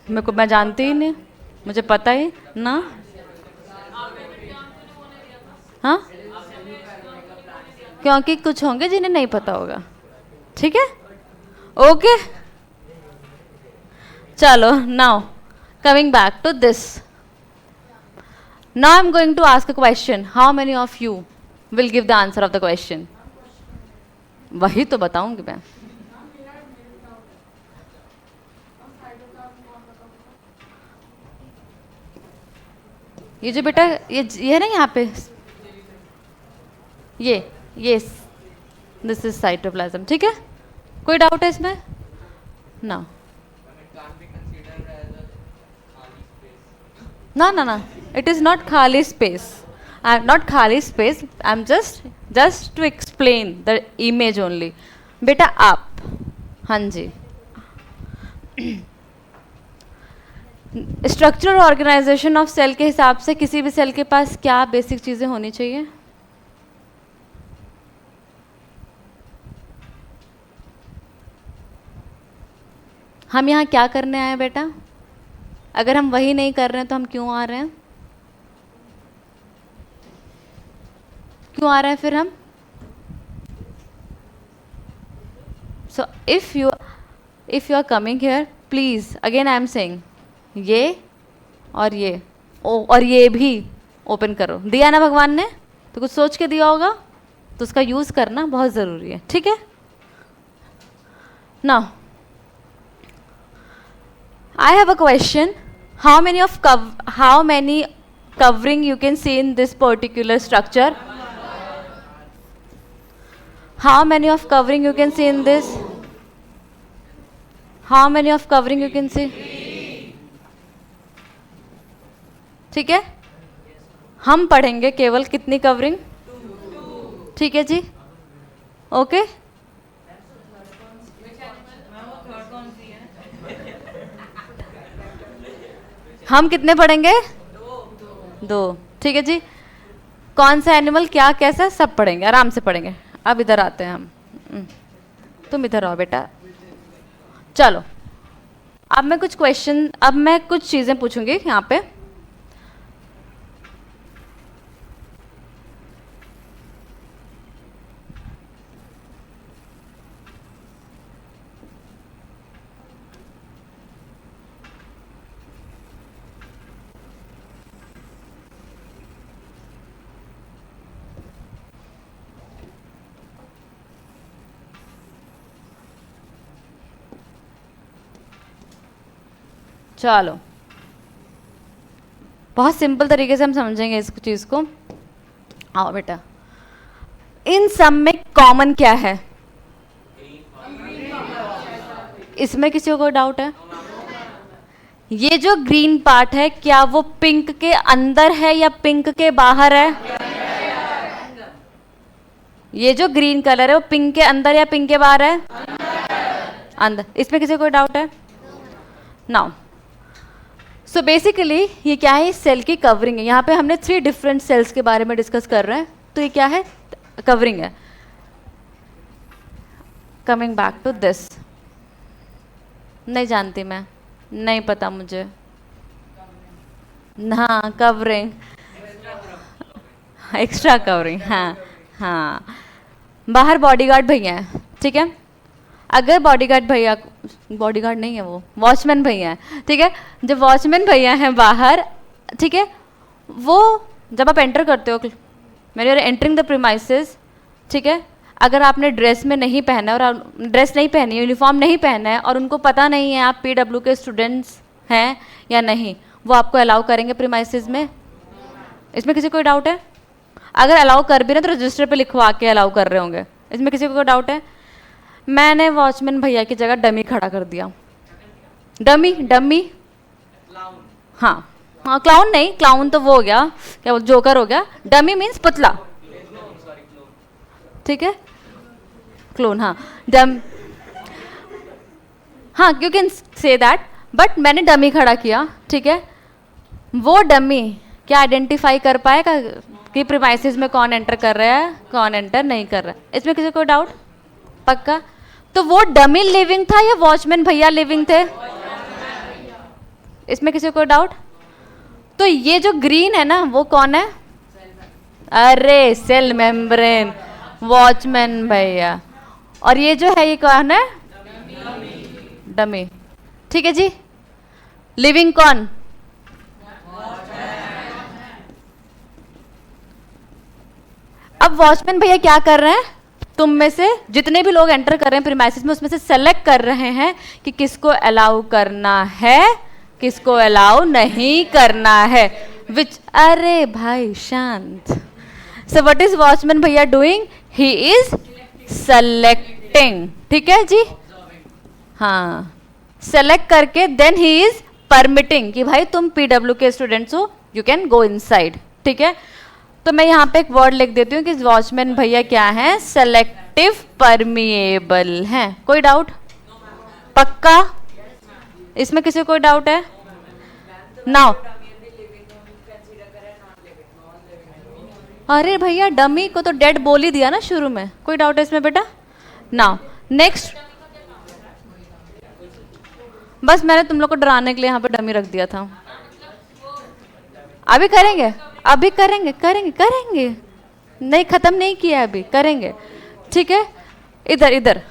मैं जानती ही नहीं, मुझे पता ही ना। हाँ, क्योंकि कुछ होंगे जिन्हें नहीं पता होगा। ठीक है, ओके। चलो, now coming back to this, now I am going to ask a question. How many of you will give the answer of the question? वही तो बताऊंगी मैं। ये जो बेटा ये है ना यहाँ पे, ये दिस इज साइटोप्लाज्म, ठीक है? कोई डाउट है इसमें? ना ना ना ना, इट इज नॉट खाली स्पेस। आई एम नॉट खाली space, I am just to explain the image only. बेटा आप, हाँ जी, स्ट्रक्चर और ऑर्गेनाइजेशन ऑफ सेल के हिसाब से किसी भी सेल के पास क्या बेसिक चीज़ें होनी चाहिए? हम यहाँ क्या करने आए हैं बेटा? अगर हम वही नहीं कर रहे हैं तो हम क्यों आ रहे हैं? क्यों आ रहे हैं फिर हम? So if you are coming here, please again I am saying, ये और ये भी ओपन करो। दिया ना भगवान ने? तो कुछ सोच के दिया होगा। तो उसका यूज़ करना बहुत ज़रूरी है, ठीक है। Now I have a question. How many covering you can see in this particular structure? How many of covering you can see in this? How many of covering you can see? ठीक है, हम पढ़ेंगे केवल कितनी covering? ठीक है जी, okay. हम कितने पढ़ेंगे? दो। ठीक है जी, कौन सा एनिमल क्या कैसा सब पढ़ेंगे, आराम से पढ़ेंगे। अब इधर आते हैं हम, तुम इधर आओ बेटा। चलो अब मैं कुछ चीज़ें पूछूंगी यहाँ पे। चलो बहुत सिंपल तरीके से हम समझेंगे इस चीज़ को। आओ बेटा, इन सब में कॉमन क्या है? इसमें किसी को कोई डाउट है? ये जो ग्रीन पार्ट है क्या वो पिंक के अंदर है या पिंक के बाहर है? ये जो ग्रीन कलर है वो पिंक के अंदर या पिंक के बाहर है? अंदर। इसमें किसी को कोई डाउट है? नाउ सो बेसिकली ये क्या है? सेल की कवरिंग है। यहाँ पे हमने 3 डिफरेंट सेल्स के बारे में डिस्कस कर रहे हैं, तो ये क्या है? कवरिंग है। कमिंग बैक टू दिस, नहीं जानती मैं, नहीं पता मुझे। हाँ कवरिंग, एक्स्ट्रा कवरिंग, हाँ हाँ। बाहर बॉडीगार्ड भैया हैं, ठीक है। अगर बॉडीगार्ड नहीं है, वो वॉचमैन भैया है, ठीक है। जो वॉचमैन भैया हैं बाहर, ठीक है, वो जब आप एंटर करते हो, मैंने एंटरिंग द प्रीमाइसेस, ठीक है, अगर आपने ड्रेस में नहीं पहना और ड्रेस नहीं पहनी, यूनिफॉर्म नहीं पहना है और उनको पता नहीं है आप PW के स्टूडेंट्स हैं या नहीं, वो आपको अलाउ करेंगे प्रीमाइसेस में? इसमें किसी को कोई डाउट है? अगर अलाउ कर भी ना तो रजिस्टर पे लिखवा के अलाउ कर रहे होंगे। इसमें किसी को कोई डाउट है? मैंने वॉचमैन भैया की जगह डमी खड़ा कर दिया। डमी हाँ हाँ, क्लाउन नहीं, क्लाउन तो वो हो गया, क्या वो जोकर हो गया। डमी मीन्स पुतला, ठीक है, क्लोन, हाँ हाँ you can say that, but मैंने डमी खड़ा किया, ठीक है। वो डमी क्या आइडेंटिफाई कर पाएगा कि प्रीमाइसेस में कौन एंटर कर रहा है, कौन एंटर नहीं कर रहा है? इसमें किसी को डाउट? पक्का? तो वो डमी लिविंग था या वॉचमैन भैया लिविंग थे? इसमें किसी को डाउट? तो ये जो ग्रीन है ना वो कौन है? अरे सेल मेम्ब्रेन, वॉचमैन भैया। और ये जो है ये कौन है? डमी, ठीक है जी। लिविंग कौन? अब वॉचमैन भैया क्या कर रहे हैं? तुम में से जितने भी लोग एंटर कर रहे हैं प्रीमाइसेस में, उसमें से सेलेक्ट कर रहे हैं कि किसको अलाउ करना है, किसको अलाउ नहीं करना है। विच, अरे भाई शांत। सो व्हाट इज वॉचमैन भैया डूइंग? ही इज सेलेक्टिंग, ठीक है जी, हाँ। सेलेक्ट करके देन ही इज परमिटिंग कि भाई तुम PW के स्टूडेंट्स हो, यू कैन गो इनसाइड, ठीक है। तो मैं यहाँ पे एक वर्ड लिख देती हूँ कि वॉचमैन भैया क्या है? सेलेक्टिव परमिएबल हैं। कोई डाउट? पक्का? इसमें किसी को कोई डाउट है? नाउ अरे भैया डमी को तो डेड बोल ही दिया ना शुरू में, कोई डाउट है इसमें बेटा? नाउ नेक्स्ट, बस मैंने तुम लोग को डराने के लिए यहाँ पे डमी रख दिया था। अभी करेंगे, अभी करेंगे करेंगे करेंगे, नहीं खत्म नहीं किया अभी, करेंगे, ठीक है। इधर इधर,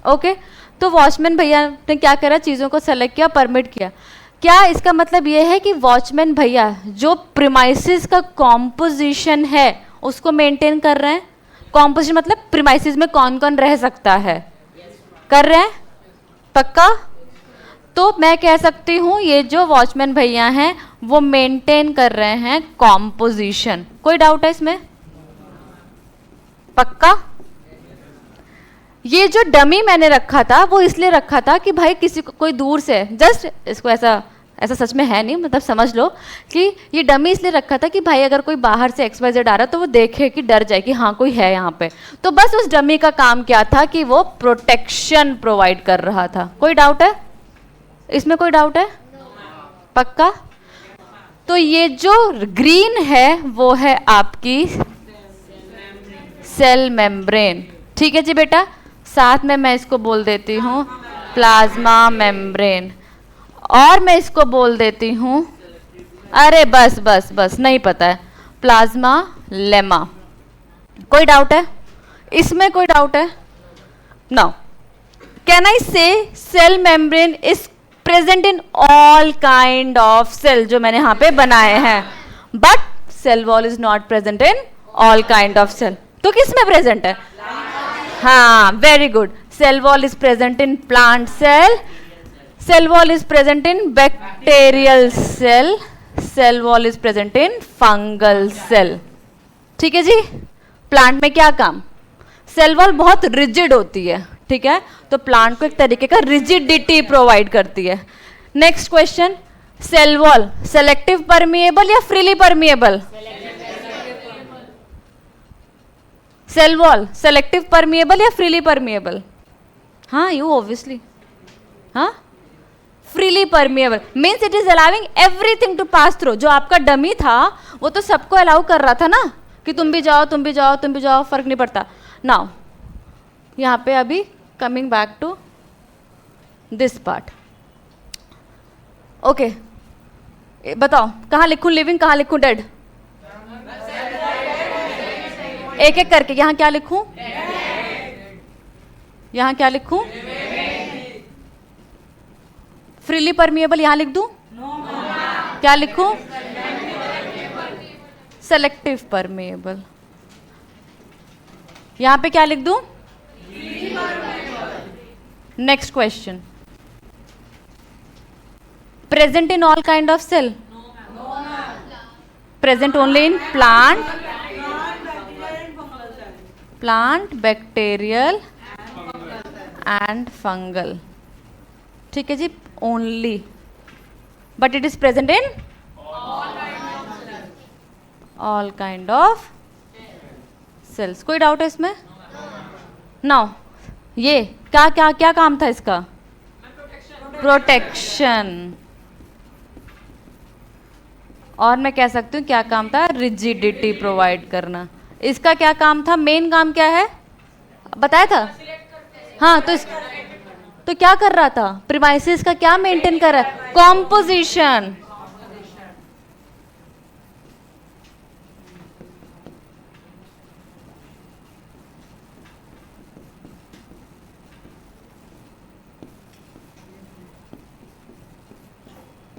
ओके। तो वॉचमैन भैया ने क्या करा? चीज़ों को सेलेक्ट किया, परमिट किया। क्या इसका मतलब ये है कि वॉचमैन भैया जो प्रीमाइसेस का कॉम्पोजिशन है उसको मेंटेन कर रहे हैं? कॉम्पोजिशन मतलब प्रीमाइसेस में कौन कौन रह सकता है, कर रहे हैं पक्का? तो मैं कह सकती हूँ ये जो वॉचमैन भैया हैं वो मेंटेन कर रहे हैं कॉम्पोजिशन। कोई डाउट है इसमें? पक्का? ये जो डमी मैंने रखा था वो इसलिए रखा था कि भाई किसी को कोई दूर से जस्ट इसको ऐसा सच में है नहीं, मतलब समझ लो कि ये डमी इसलिए रखा था कि भाई अगर कोई बाहर से XYZ आ रहा है तो वो देखे कि डर जाए कि हाँ कोई है यहाँ पे। तो बस उस डमी का काम क्या था कि वो प्रोटेक्शन प्रोवाइड कर रहा था। कोई डाउट है इसमें? कोई डाउट है? पक्का? तो ये जो ग्रीन है वो है आपकी सेल मेम्ब्रेन। ठीक है जी बेटा, साथ में मैं इसको बोल देती हूँ प्लाज्मा मेम्ब्रेन, और मैं इसको बोल देती हूँ, अरे बस बस बस नहीं पता है, प्लाज्मा लेमा। कोई डाउट है इसमें? कोई डाउट है? Now can I say cell membrane is present in all kind of cell जो मैंने यहाँ पे बनाए हैं, but cell wall is not present in all kind of cell. तो किस में प्रेजेंट है? हाँ, very good. Cell wall is present in plant cell, cell wall is present in bacterial cell, cell wall is present in fungal cell. ठीक है जी। Plant में क्या काम? सेल वॉल बहुत रिजिड होती है, ठीक है, तो प्लांट को एक तरीके का रिजिडिटी प्रोवाइड करती है। Next question, cell wall selective permeable या freely permeable? Cell wall selective permeable या फ्रीली परमिएबल? हाँ, यू ऑब्वियसली, हाँ, freely permeable means it is allowing everything to pass through. जो आपका डमी था वो तो सबको अलाउ कर रहा था ना कि तुम भी जाओ, तुम भी जाओ, तुम भी जाओ, फर्क नहीं पड़ता। नाउ यहाँ पे अभी coming back to this part, okay, बताओ कहाँ लिखूं लिविंग, कहाँ लिखूं डेड? एक एक करके, यहाँ क्या लिखूं? यहाँ क्या लिखूं? फ्रीली परमिएबल यहाँ लिख दूं? क्या लिखूं? Selective permeable. यहाँ पे क्या लिख दूं? Next question, present in all kind of cell? Present only in plant, plant, bacterial and fungal. ठीक है जी, only, but it is present in all kind of cells. कोई डाउट है इसमें? नाउ ये क्या क्या क्या काम था इसका? प्रोटेक्शन। और मैं कह सकती हूँ क्या काम था? रिजिडिटी प्रोवाइड करना। इसका क्या काम था? मेन काम क्या है बताया था? हाँ, तो क्या कर रहा था? प्रीमाइसेस का क्या मेंटेन कर रहा है? कॉम्पोजिशन।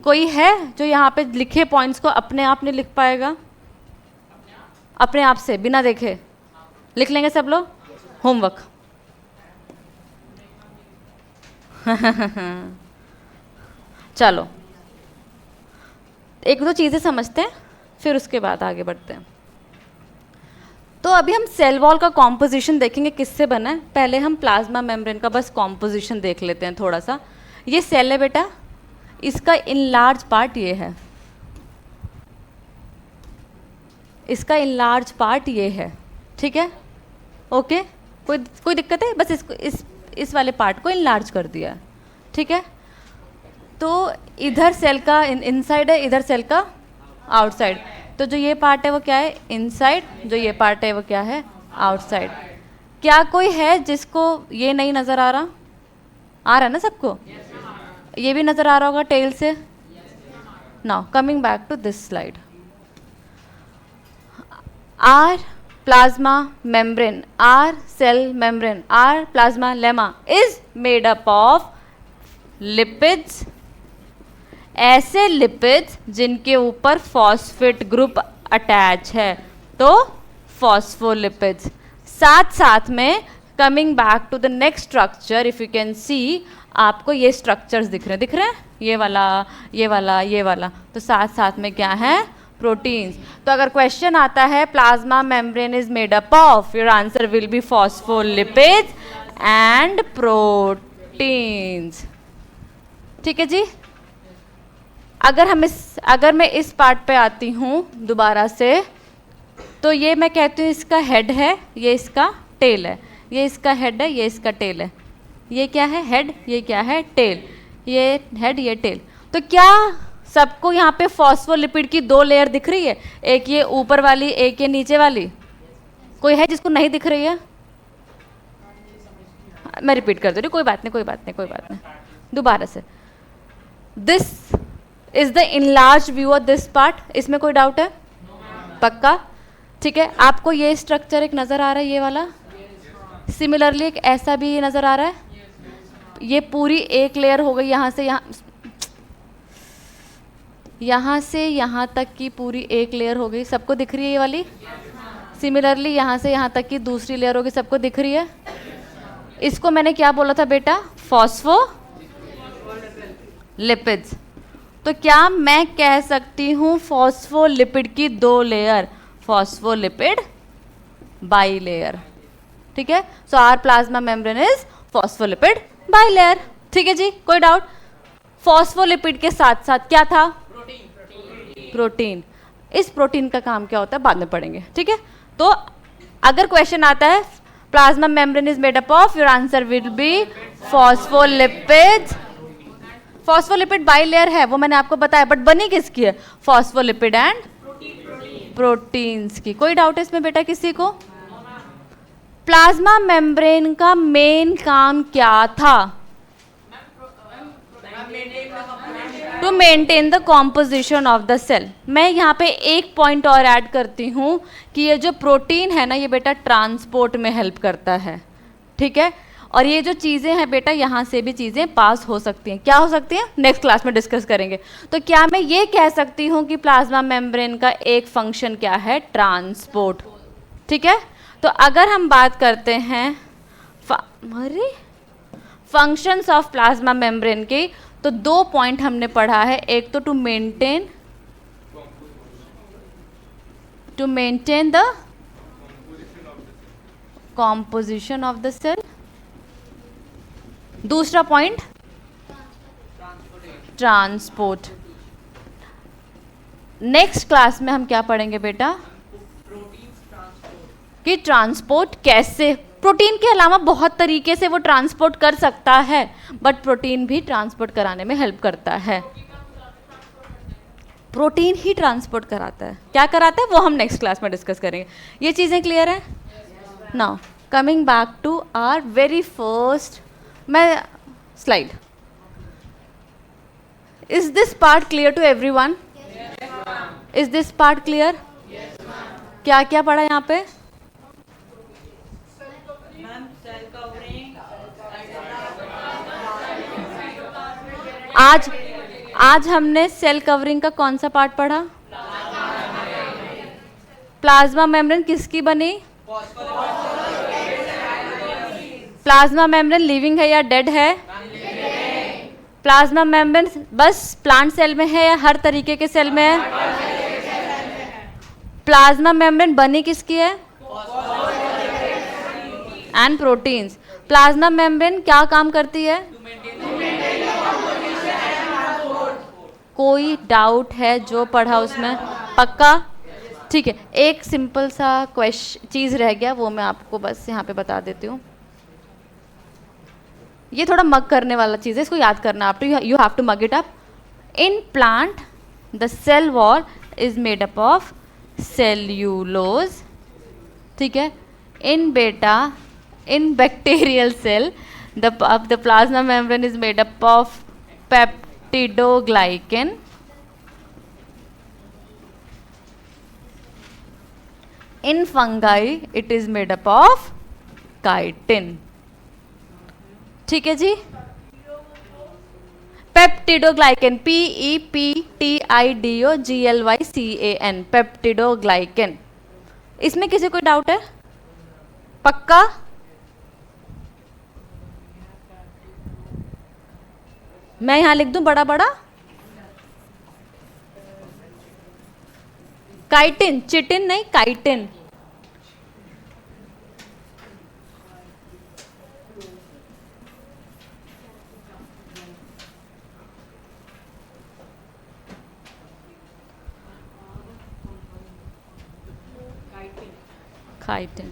कोई है जो यहाँ पे लिखे पॉइंट्स को अपने आप नहीं लिख पाएगा? अपने आप से बिना देखे लिख लेंगे सब लोग? होमवर्क। चलो एक दो चीज़ें समझते हैं फिर उसके बाद आगे बढ़ते हैं। तो अभी हम सेल वॉल का कॉम्पोजिशन देखेंगे किससे बना है। पहले हम प्लाज्मा मेम्ब्रेन का बस कॉम्पोजिशन देख लेते हैं थोड़ा सा। ये सेल है बेटा, इसका इनलार्ज पार्ट ये है, इसका इनलार्ज पार्ट ये है, ठीक है, ओके। कोई दिक्कत है? बस इसको इस वाले पार्ट को इनलार्ज कर दिया, ठीक है। तो इधर सेल का इनसाइड है, इधर सेल का आउटसाइड। तो जो ये पार्ट है वो क्या है? इनसाइड। जो ये पार्ट है वो क्या है? आउटसाइड। क्या कोई है जिसको ये नहीं नज़र आ रहा? आ रहा है ना सबको? ये भी नज़र आ रहा होगा टेल से। Now coming back to this slide, are plasma membrane, our cell membrane, our plasma lemma is made up of lipids, ऐसे लिपिड्स जिनके ऊपर फॉस्फेट ग्रुप अटैच है, तो फॉस्फोलिपिड्स। साथ साथ में coming back to the next structure, if you can see, आपको ये स्ट्रक्चर्स दिख रहे हैं, ये वाला, ये वाला, ये वाला, तो साथ साथ में क्या है, प्रोटीन्स। तो अगर क्वेश्चन आता है plasma membrane is made up of, your answer will be phospholipids and proteins. ठीक है जी। अगर मैं इस पार्ट पे आती हूँ दोबारा से, तो ये मैं कहती हूँ इसका हेड है, ये इसका टेल है, ये इसका हेड है, ये इसका टेल है, ये क्या है, हेड, ये क्या है, टेल, ये हेड, ये टेल। तो क्या सबको यहाँ पे फॉस्फोलिपिड की 2 लेयर दिख रही है, एक ये ऊपर वाली, एक ये नीचे वाली? कोई है जिसको नहीं दिख रही है? मैं रिपीट कर दे रही हूँ, कोई बात नहीं, कोई बात नहीं, कोई बात नहीं, दोबारा से। This is the enlarge view of this part, इसमें कोई डाउट है? पक्का? ठीक है। आपको ये स्ट्रक्चर एक नज़र आ रहा है, ये वाला? सिमिलरली एक ऐसा भी ये नज़र आ रहा है? ये पूरी एक लेयर हो गई, यहाँ से यहाँ तक की पूरी एक लेयर हो गई, सबको दिख रही है ये वाली? सिमिलरली यहाँ से यहाँ तक की दूसरी लेयर हो गई, सबको दिख रही है? इसको मैंने क्या बोला था बेटा? फॉस्फोलिपिड्स। तो क्या मैं कह सकती हूँ फॉस्फोलिपिड की 2 लेयर, फॉस्फोलिपिड बाइलेयर? ठीक है। So our plasma membrane is phospholipid bilayer. ठीक है जी, कोई डाउट? फॉस्फोलिपिड के साथ साथ क्या था? प्रोटीन। इस प्रोटीन का काम क्या होता है बाद में पढ़ेंगे। ठीक है। तो अगर क्वेश्चन आता है plasma membrane is made up of, your answer will be phospholipids. Phospholipid bilayer है, वो मैंने आपको बताया, बट बनी किसकी है? फॉस्फोलिपिड एंड प्रोटीन्स की। कोई डाउट है इसमें बेटा किसी को? प्लाज्मा मेम्ब्रेन का मेन काम क्या था? To maintain the composition of the cell. मैं यहाँ पे एक पॉइंट और ऐड करती हूँ कि ये जो प्रोटीन है ना, ये बेटा ट्रांसपोर्ट में हेल्प करता है। ठीक है। और ये जो चीज़ें हैं बेटा, यहाँ से भी चीज़ें पास हो सकती हैं। क्या हो सकती हैं? नेक्स्ट क्लास में डिस्कस करेंगे। तो क्या मैं ये कह सकती हूँ कि प्लाज्मा मेम्ब्रेन का एक फंक्शन क्या है? ट्रांसपोर्ट। ठीक है। तो अगर हम बात करते हैं फंक्शंस ऑफ प्लाज्मा मेम्ब्रेन की, तो 2 पॉइंट हमने पढ़ा है। एक तो to maintain the composition of the cell, दूसरा पॉइंट ट्रांसपोर्ट। नेक्स्ट क्लास में हम क्या पढ़ेंगे बेटा? कि ट्रांसपोर्ट कैसे, प्रोटीन के अलावा बहुत तरीके से वो ट्रांसपोर्ट कर सकता है, बट प्रोटीन भी ट्रांसपोर्ट कराने में हेल्प करता है। प्रोटीन ही ट्रांसपोर्ट कराता है। क्या कराता है वो हम नेक्स्ट क्लास में डिस्कस करेंगे। ये चीज़ें क्लियर है? Now coming back to our very first slide. Is this part clear to everyone? Is this part clear? क्या क्या पढ़ा यहाँ पे? आज हमने सेल कवरिंग का कौन सा पार्ट पढ़ा? प्लाज्मा मेम्ब्रेन किसकी बनी? प्लाज्मा मेम्ब्रेन लिविंग है या डेड है? प्लाज्मा मेम्ब्रेन बस प्लांट सेल में है या हर तरीके के सेल में है? प्लाज्मा मेम्ब्रेन बनी किसकी है? And proteins. प्लाज्मा मेम्ब्रेन क्या काम करती है? कोई डाउट है जो पढ़ा उसमें? पक्का? ठीक है। एक सिंपल सा चीज़ रह गया, वो मैं आपको बस यहाँ पे बता देती हूँ। ये थोड़ा मग करने वाला चीज़ है, इसको याद करना। आप you have to mug it up. In plant the cell wall is made up of cellulose. ठीक है। In bacterial cell the plasma membrane is made up of peptidoglycan. In fungi it is made up of chitin. ठीक है जी। Peptidoglycan, PEPTIDOGLYCAN, peptidoglycan. इसमें किसी कोई doubt है? पक्का? मैं यहां लिख दूं बड़ा बड़ा? काइटिन, चिटिन नहीं, काइटिन। काइटिन।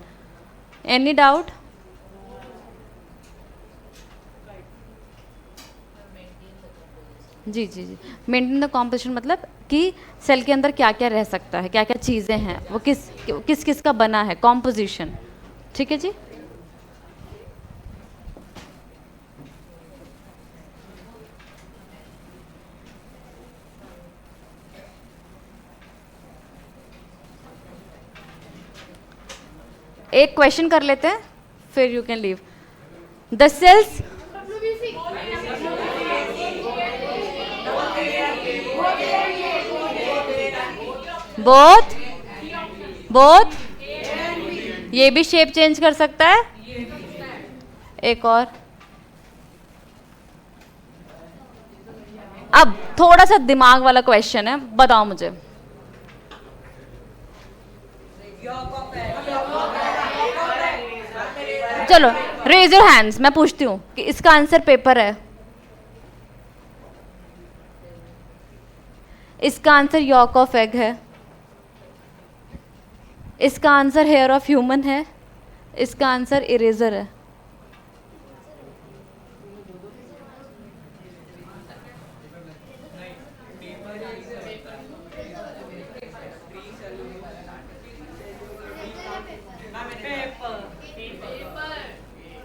Any doubt? जी जी जी, मेंटेन द कॉम्पोजिशन मतलब कि सेल के अंदर क्या क्या रह सकता है, क्या क्या चीज़ें हैं, वो किस किस का बना है, कॉम्पोजिशन। ठीक है जी। एक क्वेश्चन कर लेते हैं फिर you can leave. The cells both both, ये भी शेप चेंज कर सकता है। एक और, अब थोड़ा सा दिमाग वाला क्वेश्चन है, बताओ मुझे। चलो रेज योर हैंड्स, मैं पूछती हूँ कि इसका आंसर पेपर है, इसका आंसर यॉक ऑफ एग है, इसका आंसर हेयर ऑफ ह्यूमन है, इसका आंसर इरेजर है।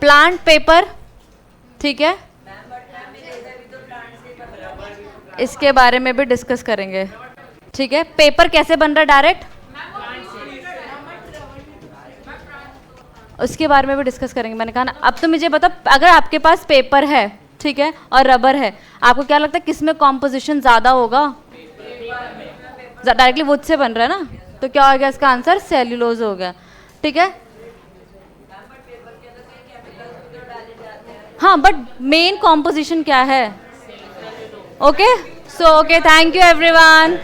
प्लांट पेपर, ठीक है, इसके बारे में भी डिस्कस करेंगे। ठीक है, पेपर कैसे बन रहा है डायरेक्ट, उसके बारे में भी डिस्कस करेंगे। मैंने कहा ना, अब तो मुझे बता, अगर आपके पास पेपर है, ठीक है, और रबर है, आपको क्या लगता है किसमें कॉम्पोजिशन ज्यादा होगा? डायरेक्टली वुड से बन रहा है ना, तो क्या हो गया इसका आंसर? सेल्यूलोज हो गया। ठीक है, हाँ, बट मेन कॉम्पोजिशन क्या है? Okay, so okay, thank you everyone.